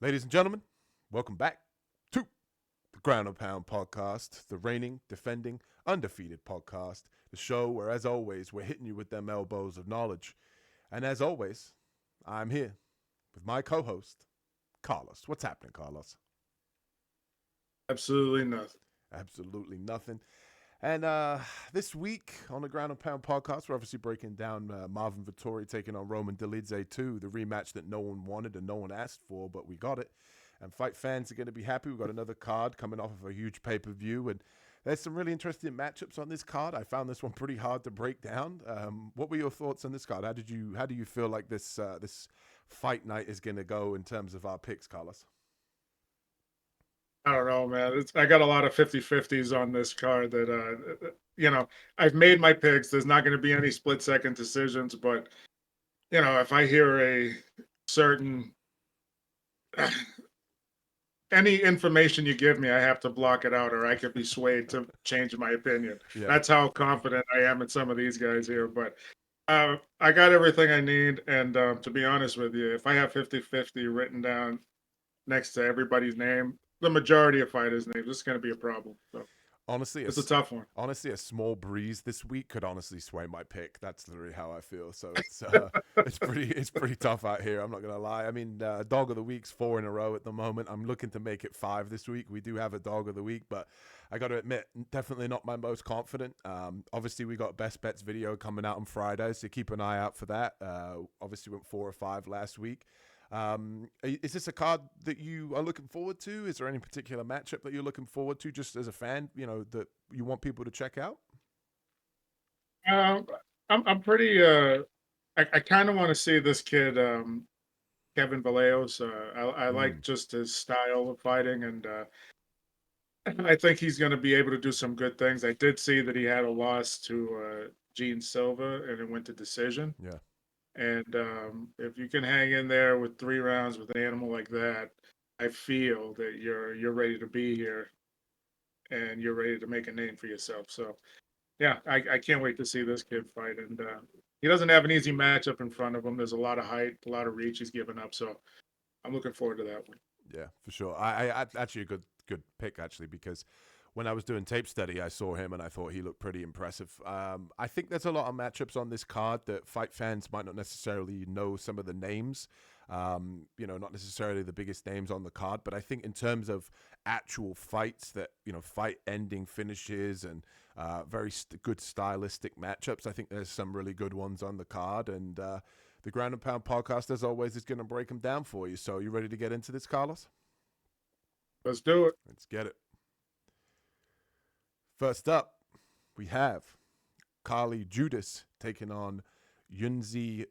Ladies and gentlemen, welcome back to the Ground and Pound podcast, the reigning, defending, undefeated podcast, the show where, as always, we're hitting you with them elbows of knowledge. And as always, I'm here with my co-host, Carlos. What's happening, Carlos? Absolutely nothing. Absolutely nothing. And this week on the Ground and Pound podcast, we're obviously breaking down Marvin Vettori taking on Roman Dolidze 2, the rematch that no one wanted and no one asked for, but we got it. And fight fans are going to be happy. We've got another card coming off of a huge pay-per-view, and there's some really interesting matchups on this card. I found this one pretty hard to break down. What were your thoughts on this card? How do you feel like this fight night is going to go in terms of our picks, Carlos? I don't know, man. I got a lot of 50-50s on this card that, I've made my picks. There's not going to be any split second decisions, but, if I hear a certain, any information you give me, I have to block it out or I could be swayed to change my opinion. Yeah. That's how confident I am in some of these guys here. But I got everything I need. And to be honest with you, if I have 50-50 written down next to everybody's name, the majority of fighters' names, this is going to be a problem. So Honestly, it's a tough one. honestly, a small breeze this week could honestly sway my pick. That's literally how I feel. So it's pretty tough out here. I'm not gonna lie. I mean, dog of the week's 4 in a row at the moment. I'm looking to make it 5 this week. We do have a dog of the week, but I got to admit, definitely not my most confident. Obviously, we got best bets video coming out on Friday, so keep an eye out for that. Obviously, went 4 or 5 last week. Is this a card that you are looking forward to? Is there any particular matchup that you're looking forward to, just as a fan? That you want people to check out. Um, I'm pretty. I kind of want to see this kid, Kevin Vallejos. I Mm, like just his style of fighting, and I think he's going to be able to do some good things. I did see that he had a loss to Gene Silva, and it went to decision. yeah, And if you can hang in there with 3 rounds with an animal like that, I feel that you're ready to be here and you're ready to make a name for yourself. So yeah, I can't wait to see this kid fight. And he doesn't have an easy matchup in front of him. There's a lot of height, a lot of reach he's given up. So I'm looking forward to that one. yeah, for sure. I actually a good pick actually because when I was doing tape study, I saw him and I thought he looked pretty impressive. I think there's a lot of matchups on this card that fight fans might not necessarily know some of the names. Not necessarily the biggest names on the card, but I think in terms of actual fights that fight ending finishes and very good stylistic matchups, I think there's some really good ones on the card. And the Ground and Pound podcast, as always, is going to break them down for you. So, you ready to get into this, Carlos? Let's do it. Let's get it. First up, we have Carli Judice taking on Yuneisy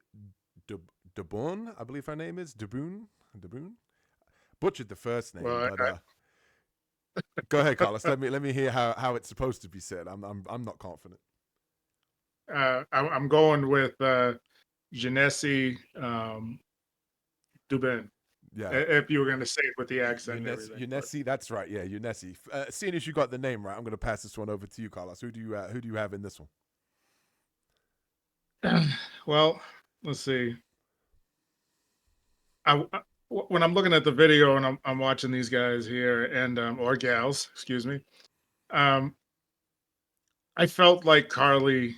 Duben, I believe her name is Duben. Butchered the first name, Well, but go ahead, Carlos. Let me hear how it's supposed to be said. I'm not confident. I'm going with Yuneisy Duben. Yeah, If you were going to say it with the accent and Yunes everything, but Yuneisy. That's right. Yeah, Yuneisy. Seeing as you got the name right, I'm going to pass this one over to you, Carlos. Who do you have in this one? well, let's see. When I'm looking at the video and I'm watching these guys here and or gals, excuse me, um, I felt like Carly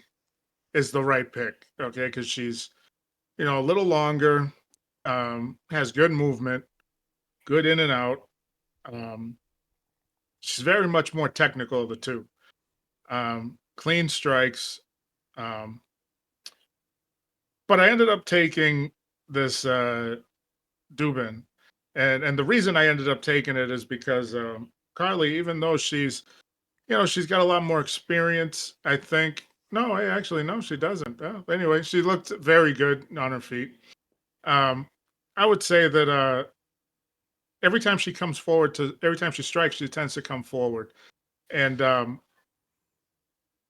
is the right pick. Okay, because she's a little longer, has good movement, good in and out. Um, she's very much more technical of the two. Clean strikes. Um, but I ended up taking this Duben, and the reason I ended up taking it is because Carly, even though she's got a lot more experience, I think. No, I actually no, she doesn't. Anyway, she looked very good on her feet. Um, I would say that every time she strikes, she tends to come forward, and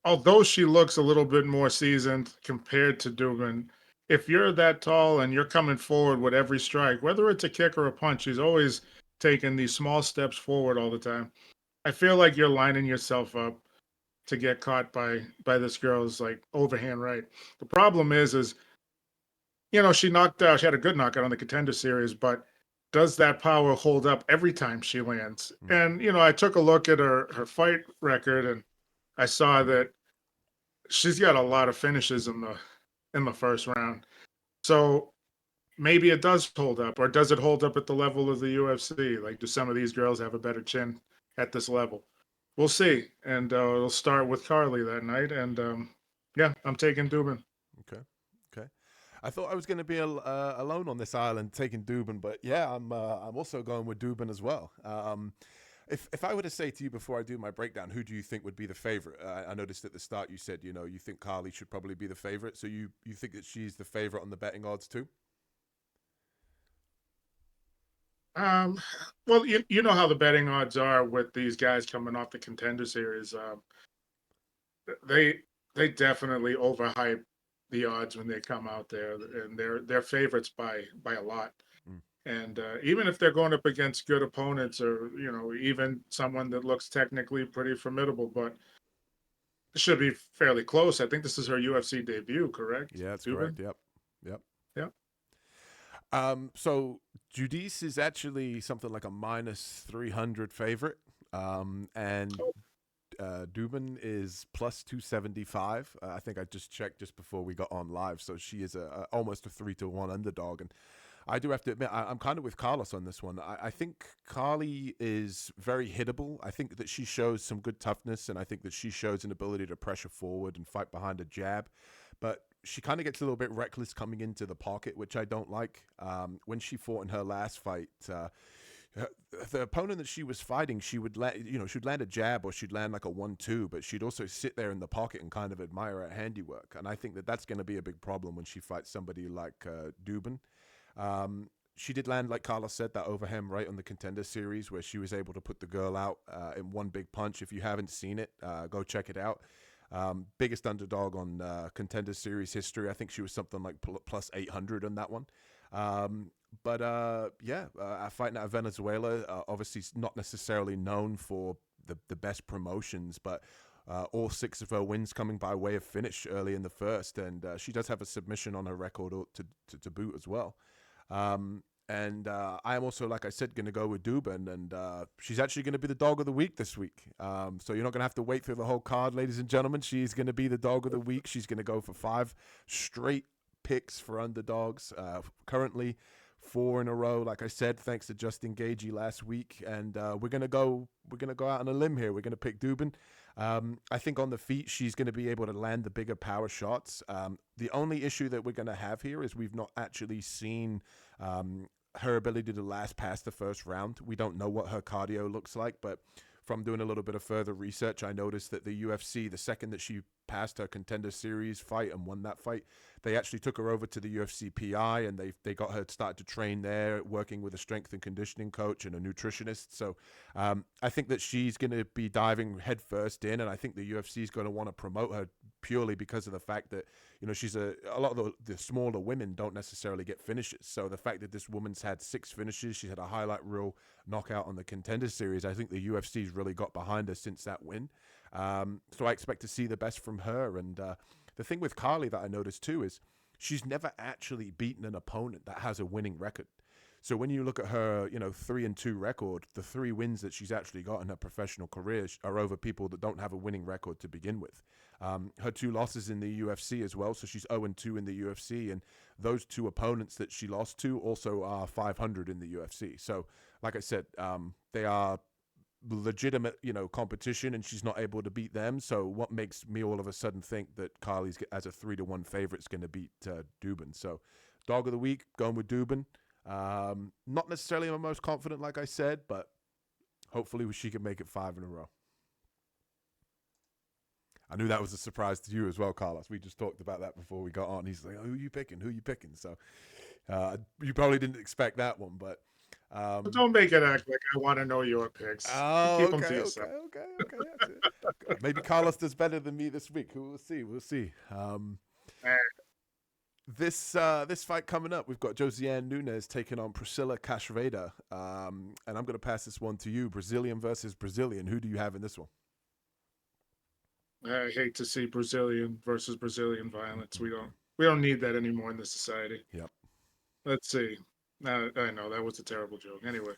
although she looks a little bit more seasoned compared to Dubin, if you're that tall and you're coming forward with every strike, whether it's a kick or a punch, she's always taking these small steps forward all the time. I feel like you're lining yourself up to get caught by this girl's like overhand right. The problem is she knocked out. She had a good knockout on the Contender Series, but does that power hold up every time she lands? Mm. And I took a look at her fight record, and I saw that she's got a lot of finishes in the first round. So maybe it does hold up, or does it hold up at the level of the UFC? Like, do some of these girls have a better chin at this level? We'll see. And it'll start with Carli that night. And yeah, I'm taking Duben. Okay. Okay. I thought I was going to be alone on this island taking Duben, but yeah, I'm also going with Duben as well. If I were to say to you before I do my breakdown, who do you think would be the favorite? I noticed at the start you said you think Carli should probably be the favorite. So you think that she's the favorite on the betting odds too? Um, well, you know how the betting odds are with these guys coming off the Contender Series. They they definitely overhype the odds when they come out there, and they're favorites by a lot. Mm. And even if they're going up against good opponents, or even someone that looks technically pretty formidable, but it should be fairly close. I think this is her UFC debut, correct? Yeah, that's Duben? correct. Yep. Yep. Yeah. So Judice is actually something like a minus 300 favorite. And Duben is plus 275. I think I just checked just before we got on live. So she is almost a 3-1 underdog. And I do have to admit, I'm kind of with Carlos on this one. I think Carli is very hittable. I think that she shows some good toughness, and I think that she shows an ability to pressure forward and fight behind a jab. But she kind of gets a little bit reckless coming into the pocket, which I don't like. When she fought in her last fight, the opponent that she was fighting, she'd land a jab or she'd land like a 1-2, but she'd also sit there in the pocket and kind of admire her handiwork. And I think that that's going to be a big problem when she fights somebody like Duben. She did land, like Carlos said, that overhand right on the Contender Series where she was able to put the girl out in one big punch. If you haven't seen it, go check it out. Biggest underdog on Contender Series history. I think she was something like plus 800 on that one. Fighting out of Venezuela, obviously not necessarily known for the best promotions, but all 6 of her wins coming by way of finish early in the first, and she does have a submission on her record to boot as well. I am also, like I said, going to go with Duben, and she's actually going to be the dog of the week this week. So you're not going to have to wait through the whole card, ladies and gentlemen. She's going to be the dog of the week. She's going to go for 5 straight picks for underdogs. Currently 4 in a row, like I said, thanks to Justin Gagey last week. And we're gonna go out on a limb here. We're gonna pick Duben. I think on the feet, she's going to be able to land the bigger power shots. The only issue that we're going to have here is we've not actually seen her ability to last past the first round. We don't know what her cardio looks like, but from doing a little bit of further research, I noticed that the UFC, the second that she passed her Contender Series fight and won that fight, they actually took her over to the UFC PI, and they got her started to train there, working with a strength and conditioning coach and a nutritionist. So I think that she's going to be diving headfirst in, and I think the UFC is going to want to promote her purely because of the fact that she's a lot of the smaller women don't necessarily get finishes. So the fact that this woman's had 6 finishes, she's had a highlight reel knockout on the Contender Series, I think the UFC's really got behind her since that win. So I expect to see the best from her. And the thing with Carli that I noticed too is she's never actually beaten an opponent that has a winning record. So when you look at her, 3-2 record, the 3 wins that she's actually got in her professional career are over people that don't have a winning record to begin with. Her 2 losses in the UFC as well, so she's 0-2 in the UFC, and those 2 opponents that she lost to also are 500 in the UFC. So, like I said, they are legitimate, competition, and she's not able to beat them. So what makes me all of a sudden think that Carli's as a 3-1 favorite is going to beat Duben? So dog of the week, going with Duben. Not necessarily my most confident, like I said, but hopefully she can make it 5 in a row. I knew that was a surprise to you as well, Carlos. We just talked about that before we got on. He's like, who are you picking? Who are you picking? So you probably didn't expect that one, but don't make it act like I want to know your picks. Oh, Keep okay, them to yourself. okay. That's it. Maybe Carlos does better than me this week. We'll see. This fight coming up, we've got Josiane Nunes taking on Priscila Cachoeira, and I'm going to pass this one to you. Brazilian versus Brazilian. Who do you have in this one? I hate to see Brazilian versus Brazilian violence. We don't need that anymore in this society. Yep. Let's see. I know that was a terrible joke. Anyway,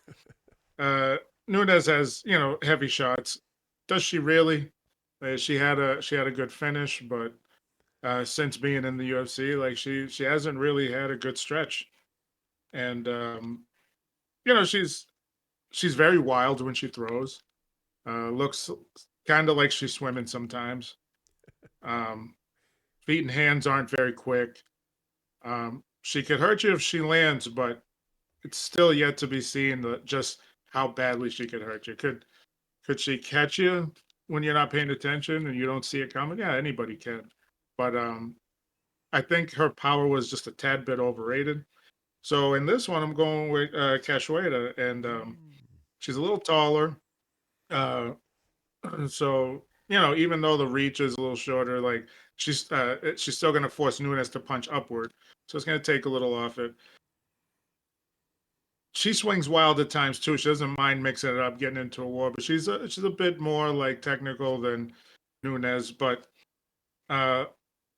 uh, Nunes has heavy shots. Does she really? She had a good finish, but since being in the UFC, like she hasn't really had a good stretch. And you know she's very wild when she throws. Looks kind of like she's swimming sometimes. Um, Feet and hands aren't very quick. She could hurt you if she lands, but it's still yet to be seen just how badly she could hurt you. Could she catch you when you're not paying attention and you don't see it coming? Yeah, anybody can. But I think her power was just a tad bit overrated. So in this one, I'm going with Cachoeira, and Mm. she's a little taller. Uh, so even though the reach is a little shorter, like she's still going to force Nunes to punch upward. So it's going to take a little off it. She swings wild at times too. She doesn't mind mixing it up, getting into a war, but she's a bit more like technical than Nunes. But uh,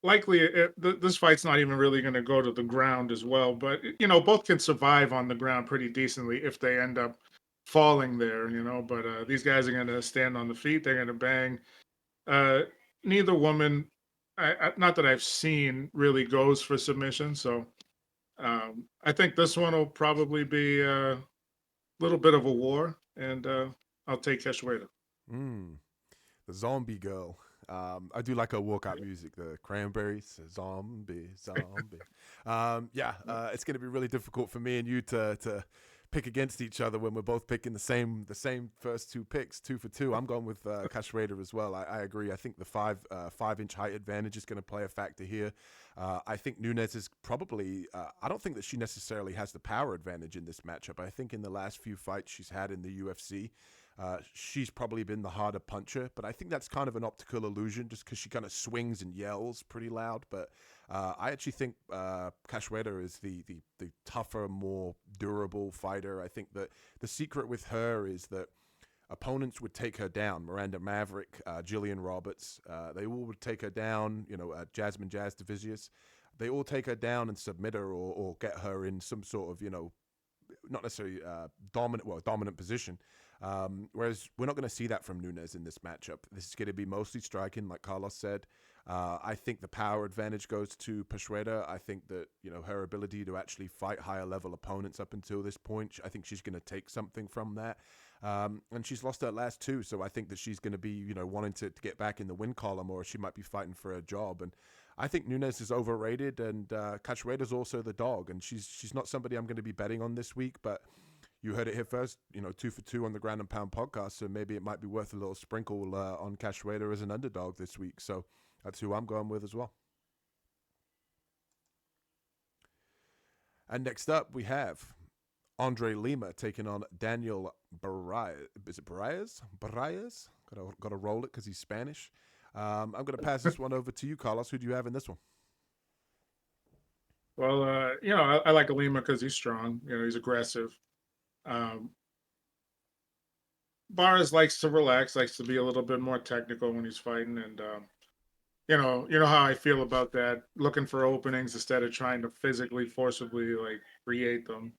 likely this fight's not even really going to go to the ground as well. But both can survive on the ground pretty decently if they end up falling there. But these guys are going to stand on the feet. They're going to bang. Uh, Neither woman, not that I've seen, really goes for submission. So I think this one will probably be a little bit of a war, and I'll take Cachoeira. Mm. The zombie girl. I do like her walkout music, the Cranberries, zombie, zombie. It's going to be really difficult for me and you to pick against each other when we're both picking the same first two picks, 2 for 2. I'm going with Cachoeira as well. I agree. I think the 5-inch height advantage is going to play a factor here. I think Nunes is probably. I don't think that she necessarily has the power advantage in this matchup. I think in the last few fights she's had in the UFC. She's probably been the harder puncher, but I think that's kind of an optical illusion just because she kind of swings and yells pretty loud. But I actually think Cachoeira is the tougher, more durable fighter. I think that the secret with her is that opponents would take her down. Miranda Maverick, Jillian Roberts, they all would take her down. Jasmine Jazz Divisius, they all take her down and submit her or get her in some sort of not necessarily dominant position. Whereas we're not going to see that from Nunes in this matchup. This is going to be mostly striking, like Carlos said. I think the power advantage goes to Cachoeira. I think that her ability to actually fight higher level opponents up until this point, I think she's going to take something from that. And she's lost her last two, so I think that she's going to be wanting to get back in the win column, or she might be fighting for a job. And I think Nunes is overrated, and Cachoeira's also the dog, and she's not somebody I'm going to be betting on this week, but you heard it here first, 2 for 2 on the Ground and Pound podcast, so maybe it might be worth a little sprinkle on Cachoeira as an underdog this week. So that's who I'm going with as well. And next up, we have Andre Lima taking on Daniel Barez. Is it Barez? Barez? Got to roll it because he's Spanish. I'm going to pass this one over to you, Carlos. Who do you have in this one? Well, I like Lima because he's strong. He's aggressive. Um, Barres likes to relax, likes to be a little bit more technical when he's fighting, and you know how I feel about that. Looking for openings instead of trying to physically, forcibly like create them.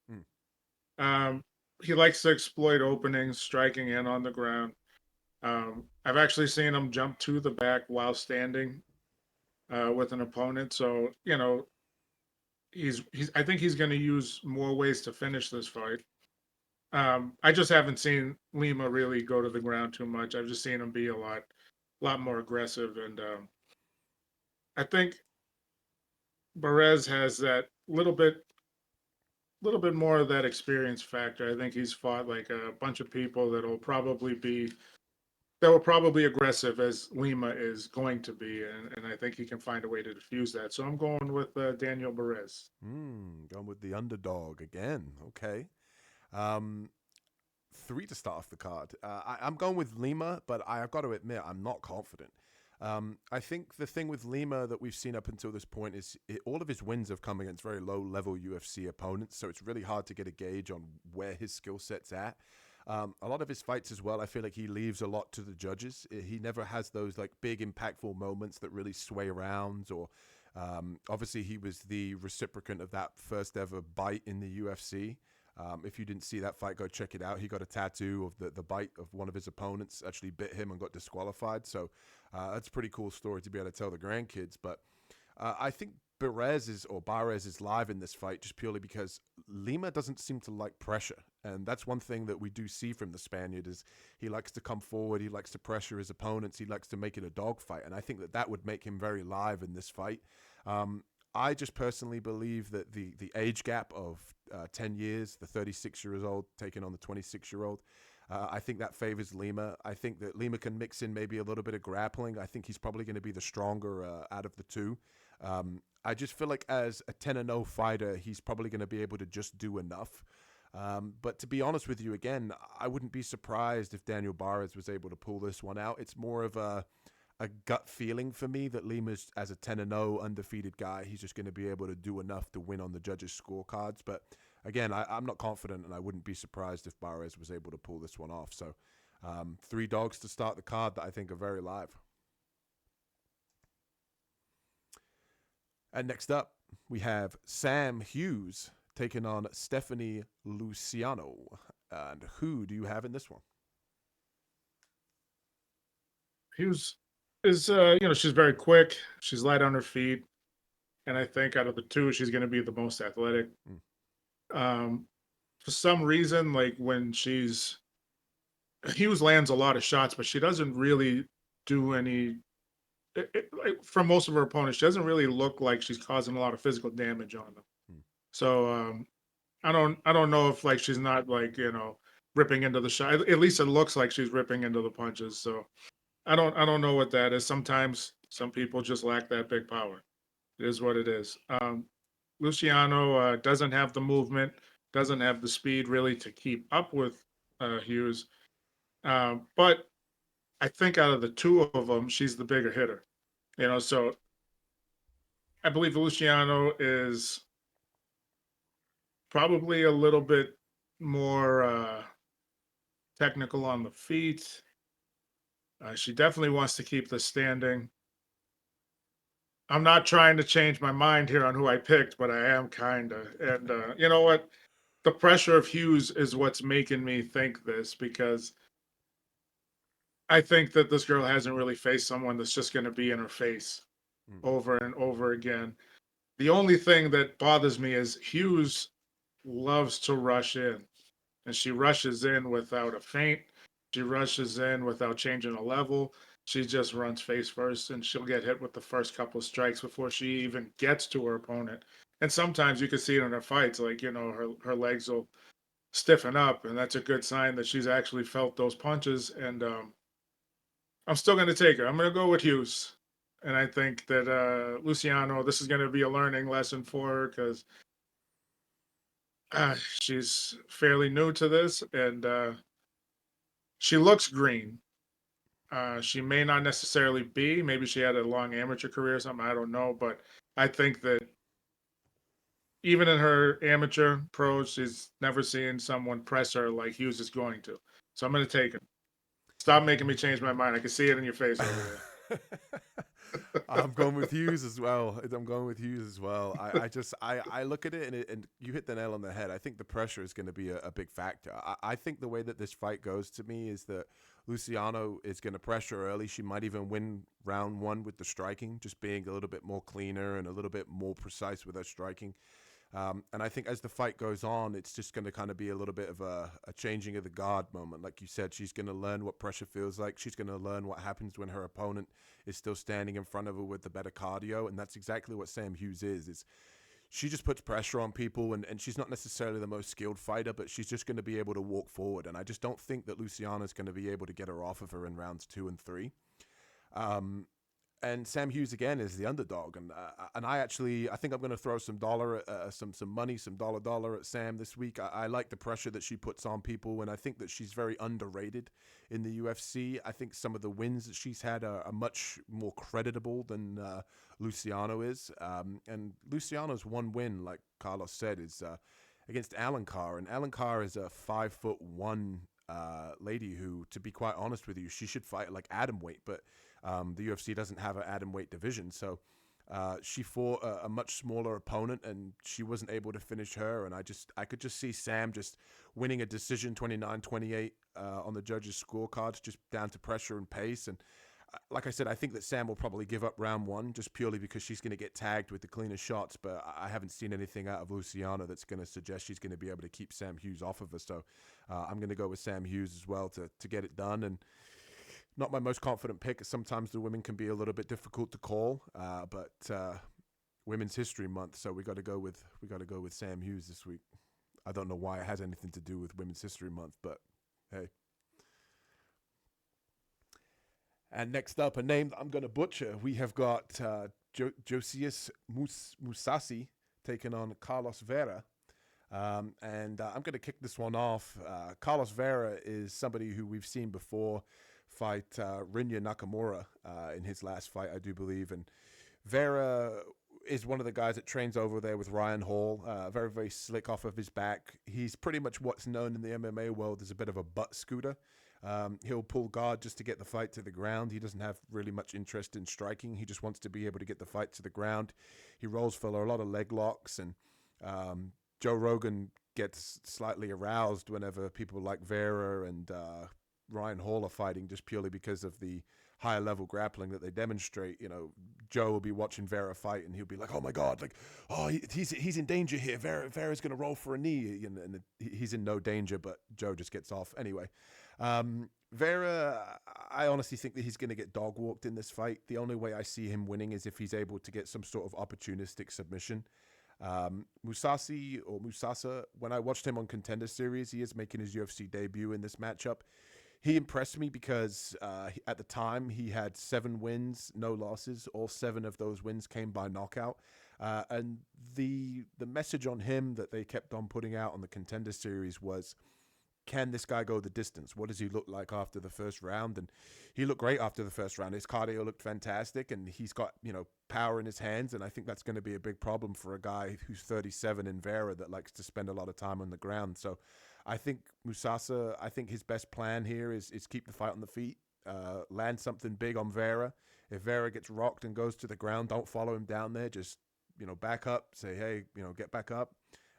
Hmm. He likes to exploit openings, striking in on the ground. I've actually seen him jump to the back while standing with an opponent. So he's. I think he's going to use more ways to finish this fight. I just haven't seen Lima really go to the ground too much. I've just seen him be a lot more aggressive, and I think Barez has that little bit more of that experience factor. I think he's fought like a bunch of people that were probably aggressive as Lima is going to be, and I think he can find a way to diffuse that. So I'm going with Daniel Barez. Going with the underdog again. Okay. Um, 3 to start off the card. I'm going with Lima, but I've got to admit I'm not confident. I think the thing with Lima that we've seen up until this point is all of his wins have come against very low-level UFC opponents, so it's really hard to get a gauge on where his skill set's at. A lot of his fights as well, I feel like he leaves a lot to the judges. He never has those like big impactful moments that really sway rounds or Obviously, he was the reciprocant of that first ever bite in the UFC. If you didn't see that fight, go check it out. He got a tattoo of the bite of one of his opponents, actually bit him and got disqualified. So that's a pretty cool story to be able to tell the grandkids. But I think Barez is live in this fight just purely because Lima doesn't seem to like pressure. And that's one thing that we do see from the Spaniard is he likes to come forward. He likes to pressure his opponents. He likes to make it a dogfight. And I think that would make him very live in this fight. I just personally believe that the age gap of 10 years, the 36-year-old taking on the 26-year-old, I think that favors Lima. I think that Lima can mix in maybe a little bit of grappling. I think he's probably going to be the stronger out of the two. I just feel like as a 10-0 fighter, he's probably going to be able to just do enough. But to be honest with you, again, I wouldn't be surprised if Daniel Barez was able to pull this one out. It's more of a gut feeling for me that Lima's, as a 10-0 undefeated guy, he's just going to be able to do enough to win on the judges' scorecards. But again, I'm not confident, and I wouldn't be surprised if Barez was able to pull this one off. So 3 dogs to start the card that I think are very live. And next up, we have Sam Hughes taking on Stephanie Luciano. And who do you have in this one? Hughes is, she's very quick. She's light on her feet. And I think out of the two, she's going to be the most athletic. For some reason, like when Hughes lands a lot of shots, but she doesn't really do any, like from most of her opponents, she doesn't really look like she's causing a lot of physical damage on them. So I don't know if like she's not like, ripping into the shot. At least it looks like she's ripping into the punches. So I don't know what that is. Sometimes some people just lack that big power. It is what it is. Luciano doesn't have the movement, doesn't have the speed really to keep up with Hughes. But I think out of the two of them, she's the bigger hitter. So I believe Luciano is probably a little bit more technical on the feet. She definitely wants to keep the standing. I'm not trying to change my mind here on who I picked, but I am kind of. And you know what? The pressure of Hughes is what's making me think this, because I think that this girl hasn't really faced someone that's just going to be in her face over and over again. The only thing that bothers me is Hughes loves to rush in, and she rushes in without a feint. She rushes in without changing a level. She just runs face first, and she'll get hit with the first couple of strikes before she even gets to her opponent. And sometimes you can see it in her fights, like, her legs will stiffen up, and that's a good sign that she's actually felt those punches. And I'm still going to take her. I'm going to go with Hughes. And I think that Luciano, this is going to be a learning lesson for her, because she's fairly new to this, and she looks green. She may not necessarily be. Maybe she had a long amateur career or something. I don't know. But I think that even in her amateur pros, she's never seen someone press her like Hughes is going to. So I'm going to take him. Stop making me change my mind. I can see it in your face over there. I'm going with Hughes as well. I look at it, and you hit the nail on the head. I think the pressure is going to be a big factor. I think the way that this fight goes to me is that Luciano is going to pressure early. She might even win round 1 with the striking, just being a little bit more cleaner and a little bit more precise with her striking. And I think as the fight goes on, it's just going to kind of be a little bit of a changing of the guard moment. Like you said, she's going to learn what pressure feels like. She's going to learn what happens when her opponent is still standing in front of her with the better cardio. And that's exactly what Sam Hughes is she just puts pressure on people, and she's not necessarily the most skilled fighter, but she's just going to be able to walk forward. And I just don't think that Luciana's going to be able to get her off of her in rounds 2 and 3. And Sam Hughes again is the underdog, and I think I'm going to throw some money, some dollar at Sam this week. I like the pressure that she puts on people, and I think that she's very underrated in the UFC. I think some of the wins that she's had are much more creditable than Luciano is. And Luciano's one win, like Carlos said, is against Alencar, and Alencar is a 5'1" lady who, to be quite honest with you, she should fight like atom weight, but the UFC doesn't have an atom weight division. So She fought a much smaller opponent, and she wasn't able to finish her. And I could just see Sam just winning a decision 29-28 on the judges' scorecards, just down to pressure and pace. And like I said, I think that Sam will probably give up round one just purely because she's going to get tagged with the cleaner shots. But I haven't seen anything out of Luciano that's going to suggest she's going to be able to keep Sam Hughes off of her. So I'm going to go with Sam Hughes as well to get it done. And not my most confident pick. Sometimes the women can be a little bit difficult to call, but Women's History Month, so we got to go with Sam Hughes this week. I don't know why it has anything to do with Women's History Month, but hey. And next up, a name that I'm going to butcher. We have got Josias Musasa taking on Carlos Vera. And I'm going to kick this one off. Carlos Vera is somebody who we've seen before fight Rinya Nakamura in his last fight, I do believe. And Vera is one of the guys that trains over there with Ryan Hall. Very, very slick off of his back. He's pretty much what's known in the MMA world as a bit of a butt scooter. He'll pull guard just to get the fight to the ground. He doesn't have really much interest in striking. He just wants to be able to get the fight to the ground. He rolls for a lot of leg locks, and Joe Rogan gets slightly aroused whenever people like Vera and Ryan Hall are fighting, just purely because of the higher level grappling that they demonstrate. You know, Joe will be watching Vera fight and he'll be like, oh my God, like, oh, he's in danger here. Vera's going to roll for a knee. And he's in no danger, but Joe just gets off. Anyway, Vera, I honestly think that he's going to get dog walked in this fight. The only way I see him winning is if he's able to get some sort of opportunistic submission. Musasa, when I watched him on Contender Series, he is making his UFC debut in this matchup. He impressed me because at the time he had 7 wins, no losses. All 7 of those wins came by knockout. And the message on him that they kept on putting out on the Contender Series was, can this guy go the distance? What does he look like after the first round? And he looked great after the first round. His cardio looked fantastic, and he's got, power in his hands. And I think that's going to be a big problem for a guy who's 37 in Vera that likes to spend a lot of time on the ground. So I think Musasa, his best plan here is keep the fight on the feet, land something big on Vera. If Vera gets rocked and goes to the ground, don't follow him down there. Just, back up, say, hey, get back up.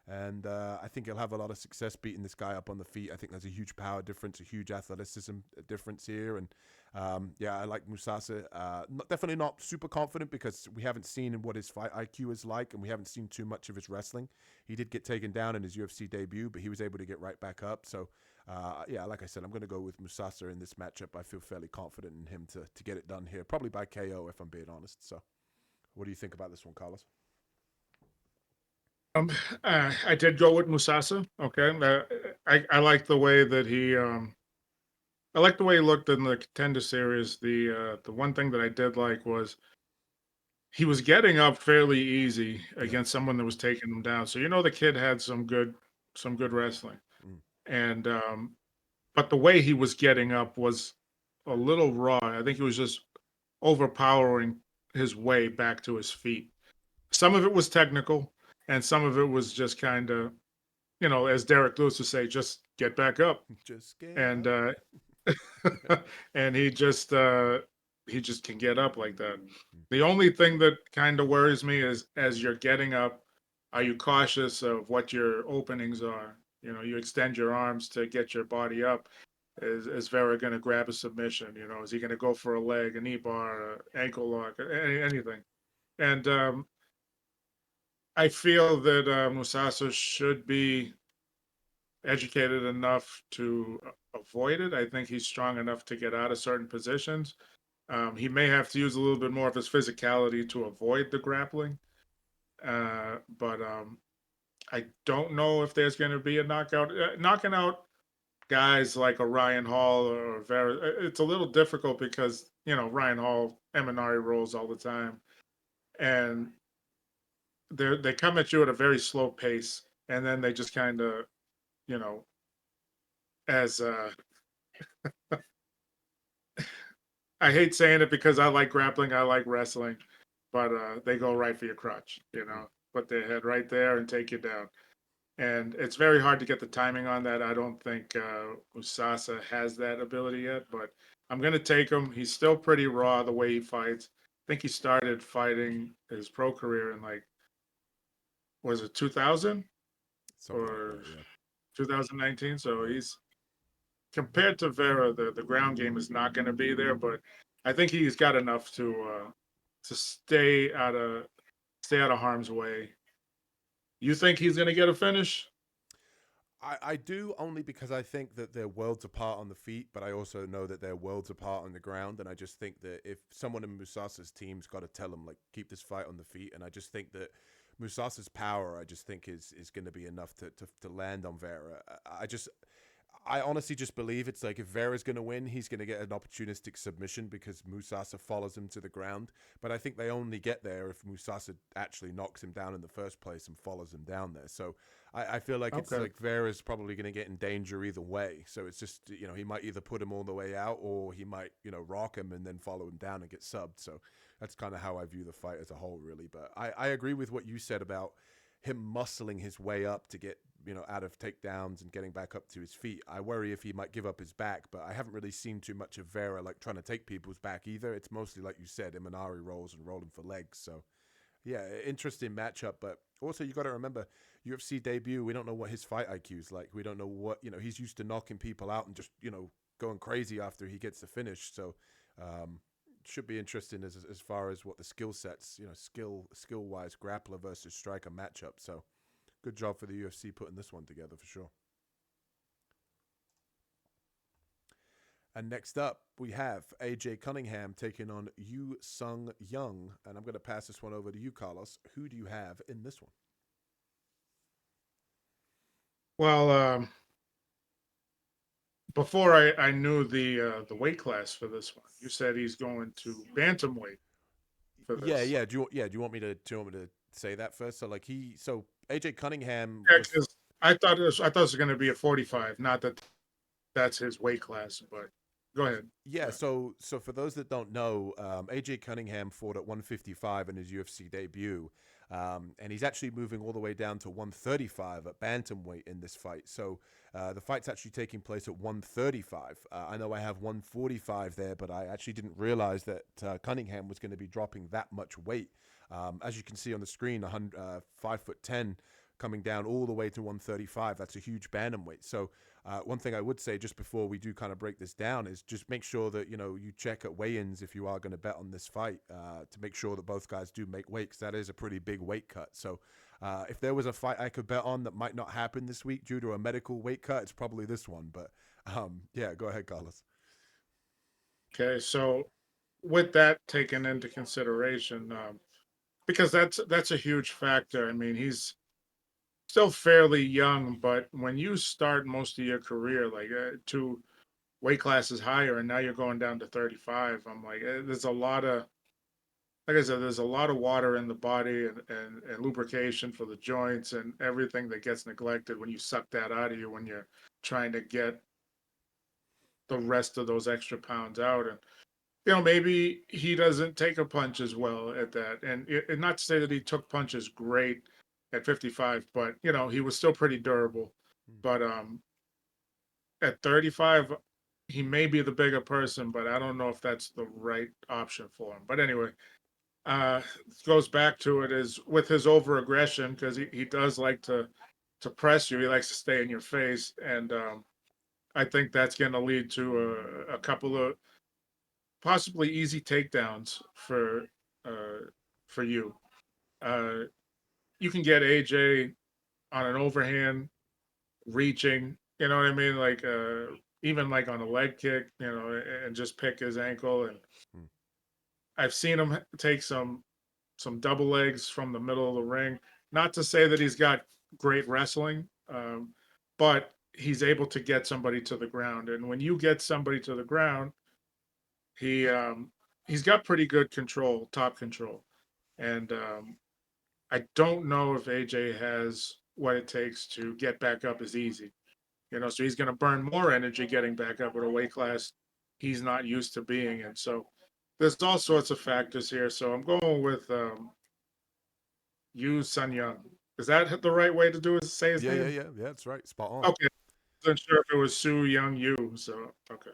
And I think he'll have a lot of success beating this guy up on the feet. I think there's a huge power difference, a huge athleticism difference here. And I like Musasa. Definitely not super confident because we haven't seen what his fight IQ is like, and we haven't seen too much of his wrestling. He did get taken down in his UFC debut, but he was able to get right back up. So, like I said, I'm going to go with Musasa in this matchup. I feel fairly confident in him to get it done here, probably by KO if I'm being honest. So what do you think about this one, Carlos? I did go with Musasa. Okay, I like the way that he. I like the way he looked in the Contender Series. The one thing that I did like was he was getting up fairly easy against someone that was taking him down. So the kid had some good wrestling, and but the way he was getting up was a little raw. I think he was just overpowering his way back to his feet. Some of it was technical, and some of it was just kind of, as Derek Lewis would say, just get back up. Just get up. And he just can get up like that. The only thing that kind of worries me is as you're getting up, are you cautious of what your openings are? You extend your arms to get your body up. Is Vera going to grab a submission? Is he going to go for a leg, a knee bar, an ankle lock, anything? And I feel that Musasa should be educated enough to avoid it. I think he's strong enough to get out of certain positions. He may have to use a little bit more of his physicality to avoid the grappling. But I don't know if there's going to be a knockout. Knocking out guys like a Ryan Hall or Vera, it's a little difficult because, Ryan Hall, Eminari rolls all the time. And they come at you at a very slow pace. And then they just kind of, as I hate saying it because I like grappling, I like wrestling, but they go right for your crotch, put their head right there and take you down. And it's very hard to get the timing on that. I don't think Musasa has that ability yet, but I'm going to take him. He's still pretty raw the way he fights. think he started fighting his pro career in like, was it 2000 Something like or that, yeah. 2019? So Yeah. he's compared to Vera, the ground game is not going to be there, but I think he's got enough to stay out of harm's way. You think he's going to get a finish? I do, only because I think that they're worlds apart on the feet, but I also know that they're worlds apart on the ground. And I just think that if someone in Musasa's team's got to tell him, like, keep this fight on the feet. And I just think that Musasa's power, I just think, is going to be enough to land on Vera. I honestly just believe it's like if Vera's going to win, he's going to get an opportunistic submission because Musasa follows him to the ground. But I think they only get there if Musasa actually knocks him down in the first place and follows him down there. So I feel like it's Okay. like Vera's probably going to get in danger either way. So it's just, he might either put him all the way out or he might, rock him and then follow him down and get subbed. So that's kind of how I view the fight as a whole, really. But I agree with what you said about him muscling his way up to get out of takedowns and getting back up to his feet. I worry if he might give up his back, but I haven't really seen too much of Vera like trying to take people's back either. It's mostly, like you said, Imanari rolls and rolling for legs. So yeah, interesting matchup. But also you got to remember, UFC debut, we don't know what his fight IQ is like. We don't know what, he's used to knocking people out and just, going crazy after he gets the finish. So should be interesting as far as what the skill sets, skill wise, grappler versus striker matchup. So good job for the UFC putting this one together for sure. And next up, we have AJ Cunningham taking on Seung Young. And I'm going to pass this one over to you, Carlos. Who do you have in this one? Well, before I knew the weight class for this one, you said he's going to bantamweight for Yeah, this. yeah. Do you want me to say that first? So AJ Cunningham Yeah, was. because I thought it was going to be a 45. Not that that's his weight class, but go ahead. Yeah, so for those that don't know, AJ Cunningham fought at 155 in his UFC debut, and he's actually moving all the way down to 135 at bantamweight in this fight. So the fight's actually taking place at 135. I know I have 145 there, but I actually didn't realize that Cunningham was going to be dropping that much weight. As you can see on the screen, 5'10", coming down all the way to 135. That's a huge bantamweight. So one thing I would say just before we do kind of break this down is just make sure that, you check at weigh-ins if you are going to bet on this fight to make sure that both guys do make weight, because that is a pretty big weight cut. So if there was a fight I could bet on that might not happen this week due to a medical weight cut, it's probably this one. But yeah, go ahead, Carlos. Okay, so with that taken into consideration, because that's a huge factor. I mean, he's still fairly young, but when you start most of your career, like two weight classes higher, and now you're going down to 35, I'm like, there's a lot of, like I said, there's a lot of water in the body and lubrication for the joints and everything that gets neglected when you suck that out of you when you're trying to get the rest of those extra pounds out. And maybe he doesn't take a punch as well at that. And not to say that he took punches great at 55, but he was still pretty durable. But at 35, he may be the bigger person, but I don't know if that's the right option for him. But anyway, goes back to it is with his over aggression, because he does like to press you. He likes to stay in your face, and I think that's going to lead to a couple of possibly easy takedowns for you. Uh, you can get AJ on an overhand reaching, you know what I mean? Like even like on a leg kick, and just pick his ankle. And Hmm. I've seen him take some double legs from the middle of the ring. Not to say that he's got great wrestling, but he's able to get somebody to the ground. And when you get somebody to the ground, he he's got pretty good control, top control. And I don't know if AJ has what it takes to get back up as easy. So he's going to burn more energy getting back up at a weight class he's not used to being in. So there's all sorts of factors here. So I'm going with Yu Sun Young. Is that the right way to do it? Say his Yeah, yeah, name? yeah, yeah. That's right. Spot on. Okay. Wasn't sure if it was Su Young Yu. So okay.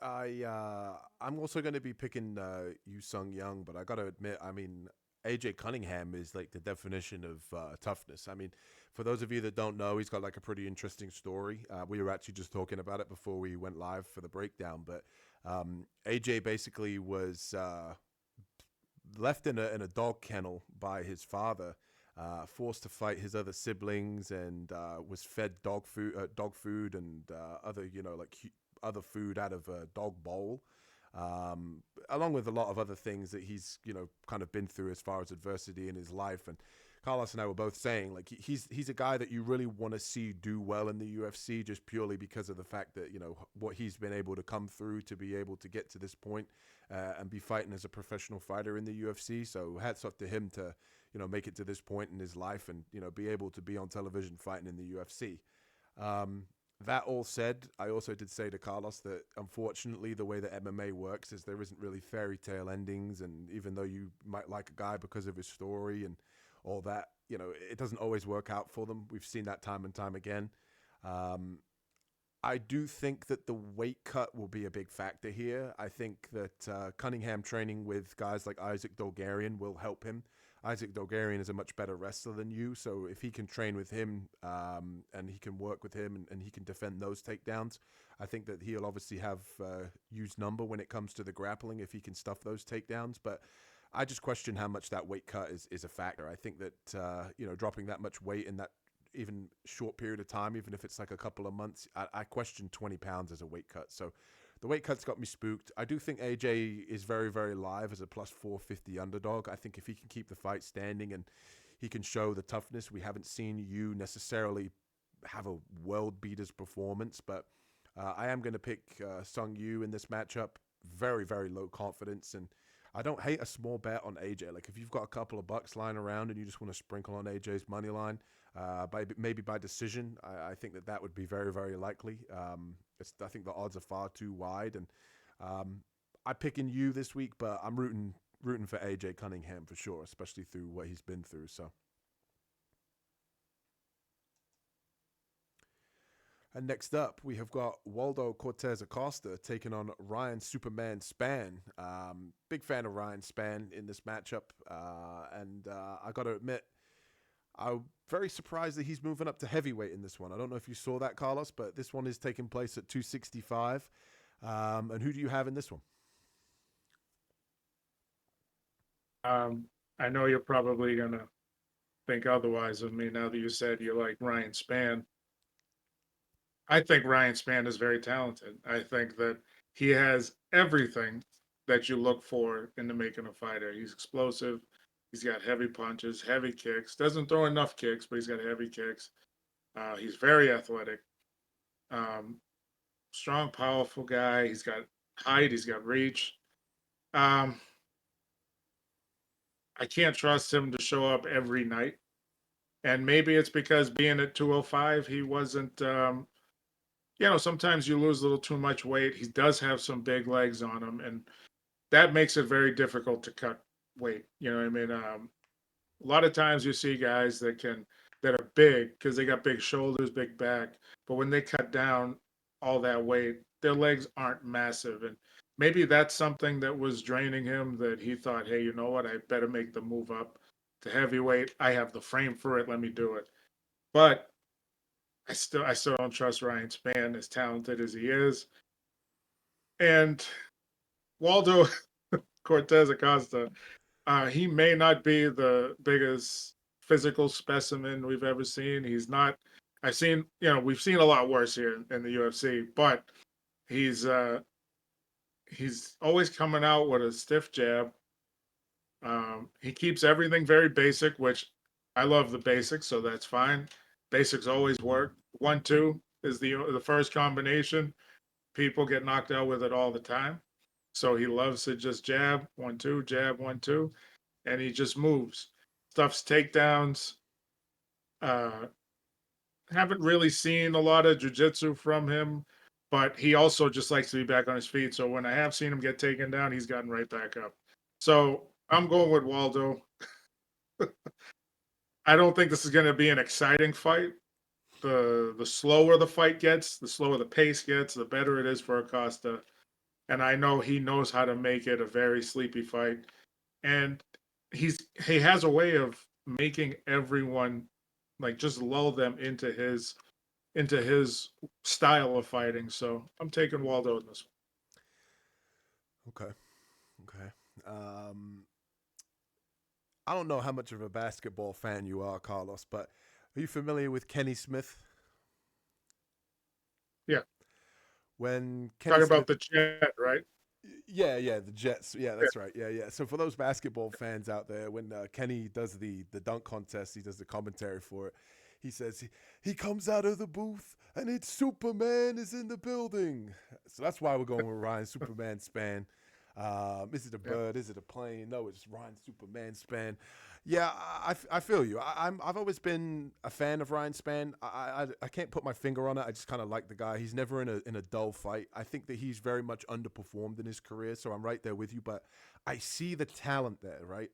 I'm also going to be picking Yu Sung Young, but I got to admit, I mean, AJ Cunningham is like the definition of toughness. I mean, for those of you that don't know, he's got like a pretty interesting story. We were actually just talking about it before we went live for the breakdown, but AJ basically was left in a dog kennel by his father, forced to fight his other siblings, and was fed dog food, and other other food out of a dog bowl, along with a lot of other things that he's kind of been through as far as adversity in his life. And Carlos and I were both saying like he's a guy that you really want to see do well in the UFC, just purely because of the fact that what he's been able to come through to be able to get to this point, and be fighting as a professional fighter in the UFC. So hats off to him to make it to this point in his life, and be able to be on television fighting in the UFC. That all said, I also did say to Carlos that unfortunately the way that MMA works is there isn't really fairy tale endings, and even though you might like a guy because of his story and all that, it doesn't always work out for them. We've seen that time and time again. I do think that the weight cut will be a big factor here. I think that Cunningham training with guys like Isaac Dolgarian will help him. Isaac Dolgarian is a much better wrestler than you, so if he can train with him, and he can work with him, and he can defend those takedowns, I think that he'll obviously have Yu's number when it comes to the grappling if he can stuff those takedowns. But I just question how much that weight cut is a factor. I think that dropping that much weight in that even short period of time, even if it's like a couple of months, I question 20 pounds as a weight cut. So the weight cut's got me spooked. I do think AJ is very, very live as a plus 450 underdog. I think if he can keep the fight standing and he can show the toughness, we haven't seen Yu necessarily have a world beater's performance, but I am going to pick Seung Yu in this matchup. Very, very low confidence, and I don't hate a small bet on AJ. Like if you've got a couple of bucks lying around and you just want to sprinkle on AJ's money line, maybe by decision, I think that would be very, very likely. I think the odds are far too wide, and I'm picking you this week, but I'm rooting for AJ Cunningham for sure, especially through what he's been through. So. And next up, we have got Waldo Cortes-Acosta taking on Ryan Superman Spann. Big fan of Ryan Spann in this matchup. And I got to admit, I'm very surprised that he's moving up to heavyweight in this one. I don't know if you saw that, Carlos, but this one is taking place at 265. And who do you have in this one? I know you're probably going to think otherwise of me now that you said you like Ryan Spann. I think Ryan Spann is very talented. I think that he has everything that you look for into making a fighter. He's explosive. He's got heavy punches, heavy kicks. Doesn't throw enough kicks, but he's got heavy kicks. He's very athletic. Strong, powerful guy. He's got height. He's got reach. I can't trust him to show up every night. And maybe it's because being at 205, he wasn't sometimes you lose a little too much weight. He does have some big legs on him, and that makes it very difficult to cut weight. You know what I mean? A lot of times you see guys that are big because they got big shoulders, big back, but when they cut down all that weight, their legs aren't massive. And maybe that's something that was draining him, that he thought, hey, you know what? I better make the move up to heavyweight. I have the frame for it. Let me do it. But I still don't trust Ryan Spann, as talented as he is. And Waldo Cortes-Acosta, he may not be the biggest physical specimen we've ever seen. He's not. We've seen a lot worse here in the UFC, but he's always coming out with a stiff jab. He keeps everything very basic, which I love the basics, so that's fine. Basics always work. 1-2 is the first combination. People get knocked out with it all the time. So he loves to just jab, 1-2, jab, 1-2, and he just moves. Stuffs takedowns. Haven't really seen a lot of jiu-jitsu from him, but he also just likes to be back on his feet. So when I have seen him get taken down, he's gotten right back up. So I'm going with Waldo. I don't think this is going to be an exciting fight. The slower the fight gets, the slower the pace gets, the better it is for Acosta. and I know he knows how to make it a very sleepy fight. And he has a way of making everyone like just lull them into his style of fighting. So I'm taking Waldo in this Okay. Okay. Um, I don't know how much of a basketball fan you are, Carlos, but are you familiar with Kenny Smith? one. Yeah, When Kenny talking Smith, about the Jet, right? yeah, yeah, the Jets, yeah, Yeah. that's right, yeah, yeah. So for those basketball fans out there, when Kenny does the dunk contest, he does the commentary for it. He says he comes out of the booth and it's Superman is in the building. So that's why we're going with Ryan Superman Spann. Is it a Yeah. bird? Is it a plane? No, it's Ryan Superman Spann. Yeah, I feel you. I've always been a fan of Ryan Spann. I can't put my finger on it. I just kind of like the guy. He's never in a dull fight. I think that he's very much underperformed in his career, so I'm right there with you. But I see the talent there, right?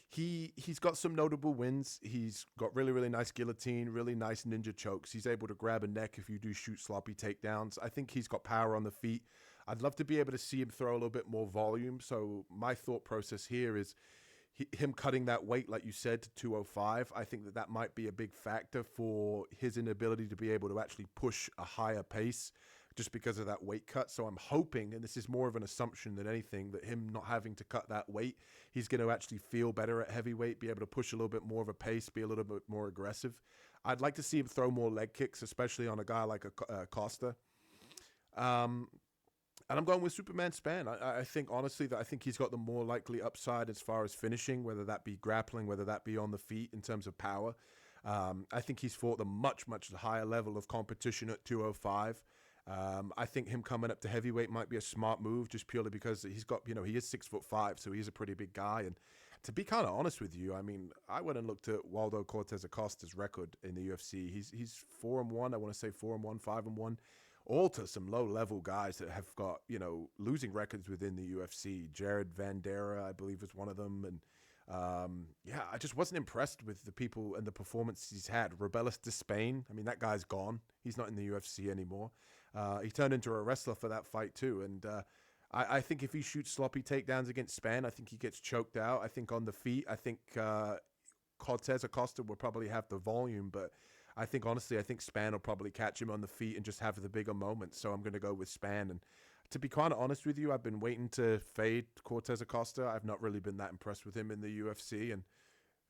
He's got some notable wins. He's got really nice guillotine, really nice ninja chokes. He's able to grab a neck if you do shoot sloppy takedowns. I think he's got power on the feet. I'd love to be able to see him throw a little bit more volume. So my thought process here is him cutting that weight, like you said, to 205. I think that that might be a big factor for his inability to be able to actually push a higher pace just because of that weight cut. So I'm hoping, and this is more of an assumption than anything, that him not having to cut that weight, he's going to actually feel better at heavyweight, be able to push a little bit more of a pace, be a little bit more aggressive. I'd like to see him throw more leg kicks, especially on a guy like a Costa. Um, and I'm going with Superman Spann. I think honestly that I think he's got the more likely upside as far as finishing, whether that be grappling, whether that be on the feet in terms of power. I think he's fought a much higher level of competition at 205. I think him coming up to heavyweight might be a smart move, just purely because he's got, he is 6'5", so he's a pretty big guy. And to be kind of honest with you, I mean, I went and looked at Waldo Cortes-Acosta's record in the UFC. He's 4-1. I want to say 4-1, 5-1, all to some low level guys that have got losing records within the UFC. Jared Vandera, I believe, is one of them, and yeah, I just wasn't impressed with the people and the performance he's had. Rebellis de Spain, I mean, that guy's gone. He's not in the UFC anymore. He turned into a wrestler for that fight too, and I think if he shoots sloppy takedowns against Spann, I think he gets choked out. I think on the feet, I think Cortes-Acosta will probably have the volume, but I think honestly, I think Spann will probably catch him on the feet and just have the bigger moments. So I'm going to go with Spann. And to be kind of honest with you, I've been waiting to fade Cortes-Acosta. I've not really been that impressed with him in the UFC, and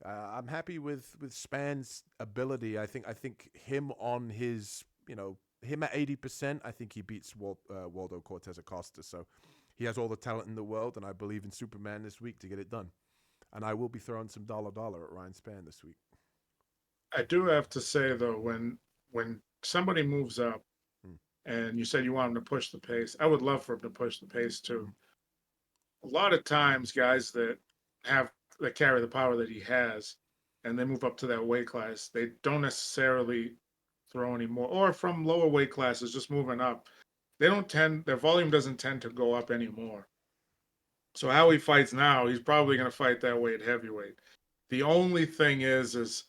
I'm happy with Spann's ability. I think him on his him at 80%, I think he beats Waldo Cortes-Acosta. So he has all the talent in the world, and I believe in Superman this week to get it done. And I will be throwing some dollar at Ryan Spann this week. I do have to say though, when somebody moves up Hmm. and you said you want him to push the pace, I would love for him to push the pace too. Mhm. A lot of times, guys have that carry the power that he has, and they move up to that weight class, they don't necessarily throw anymore, or from lower weight classes, just moving up, they don't tend their volume doesn't tend to go up anymore. So how he fights now, he's probably going to fight that way at heavyweight. The only thing is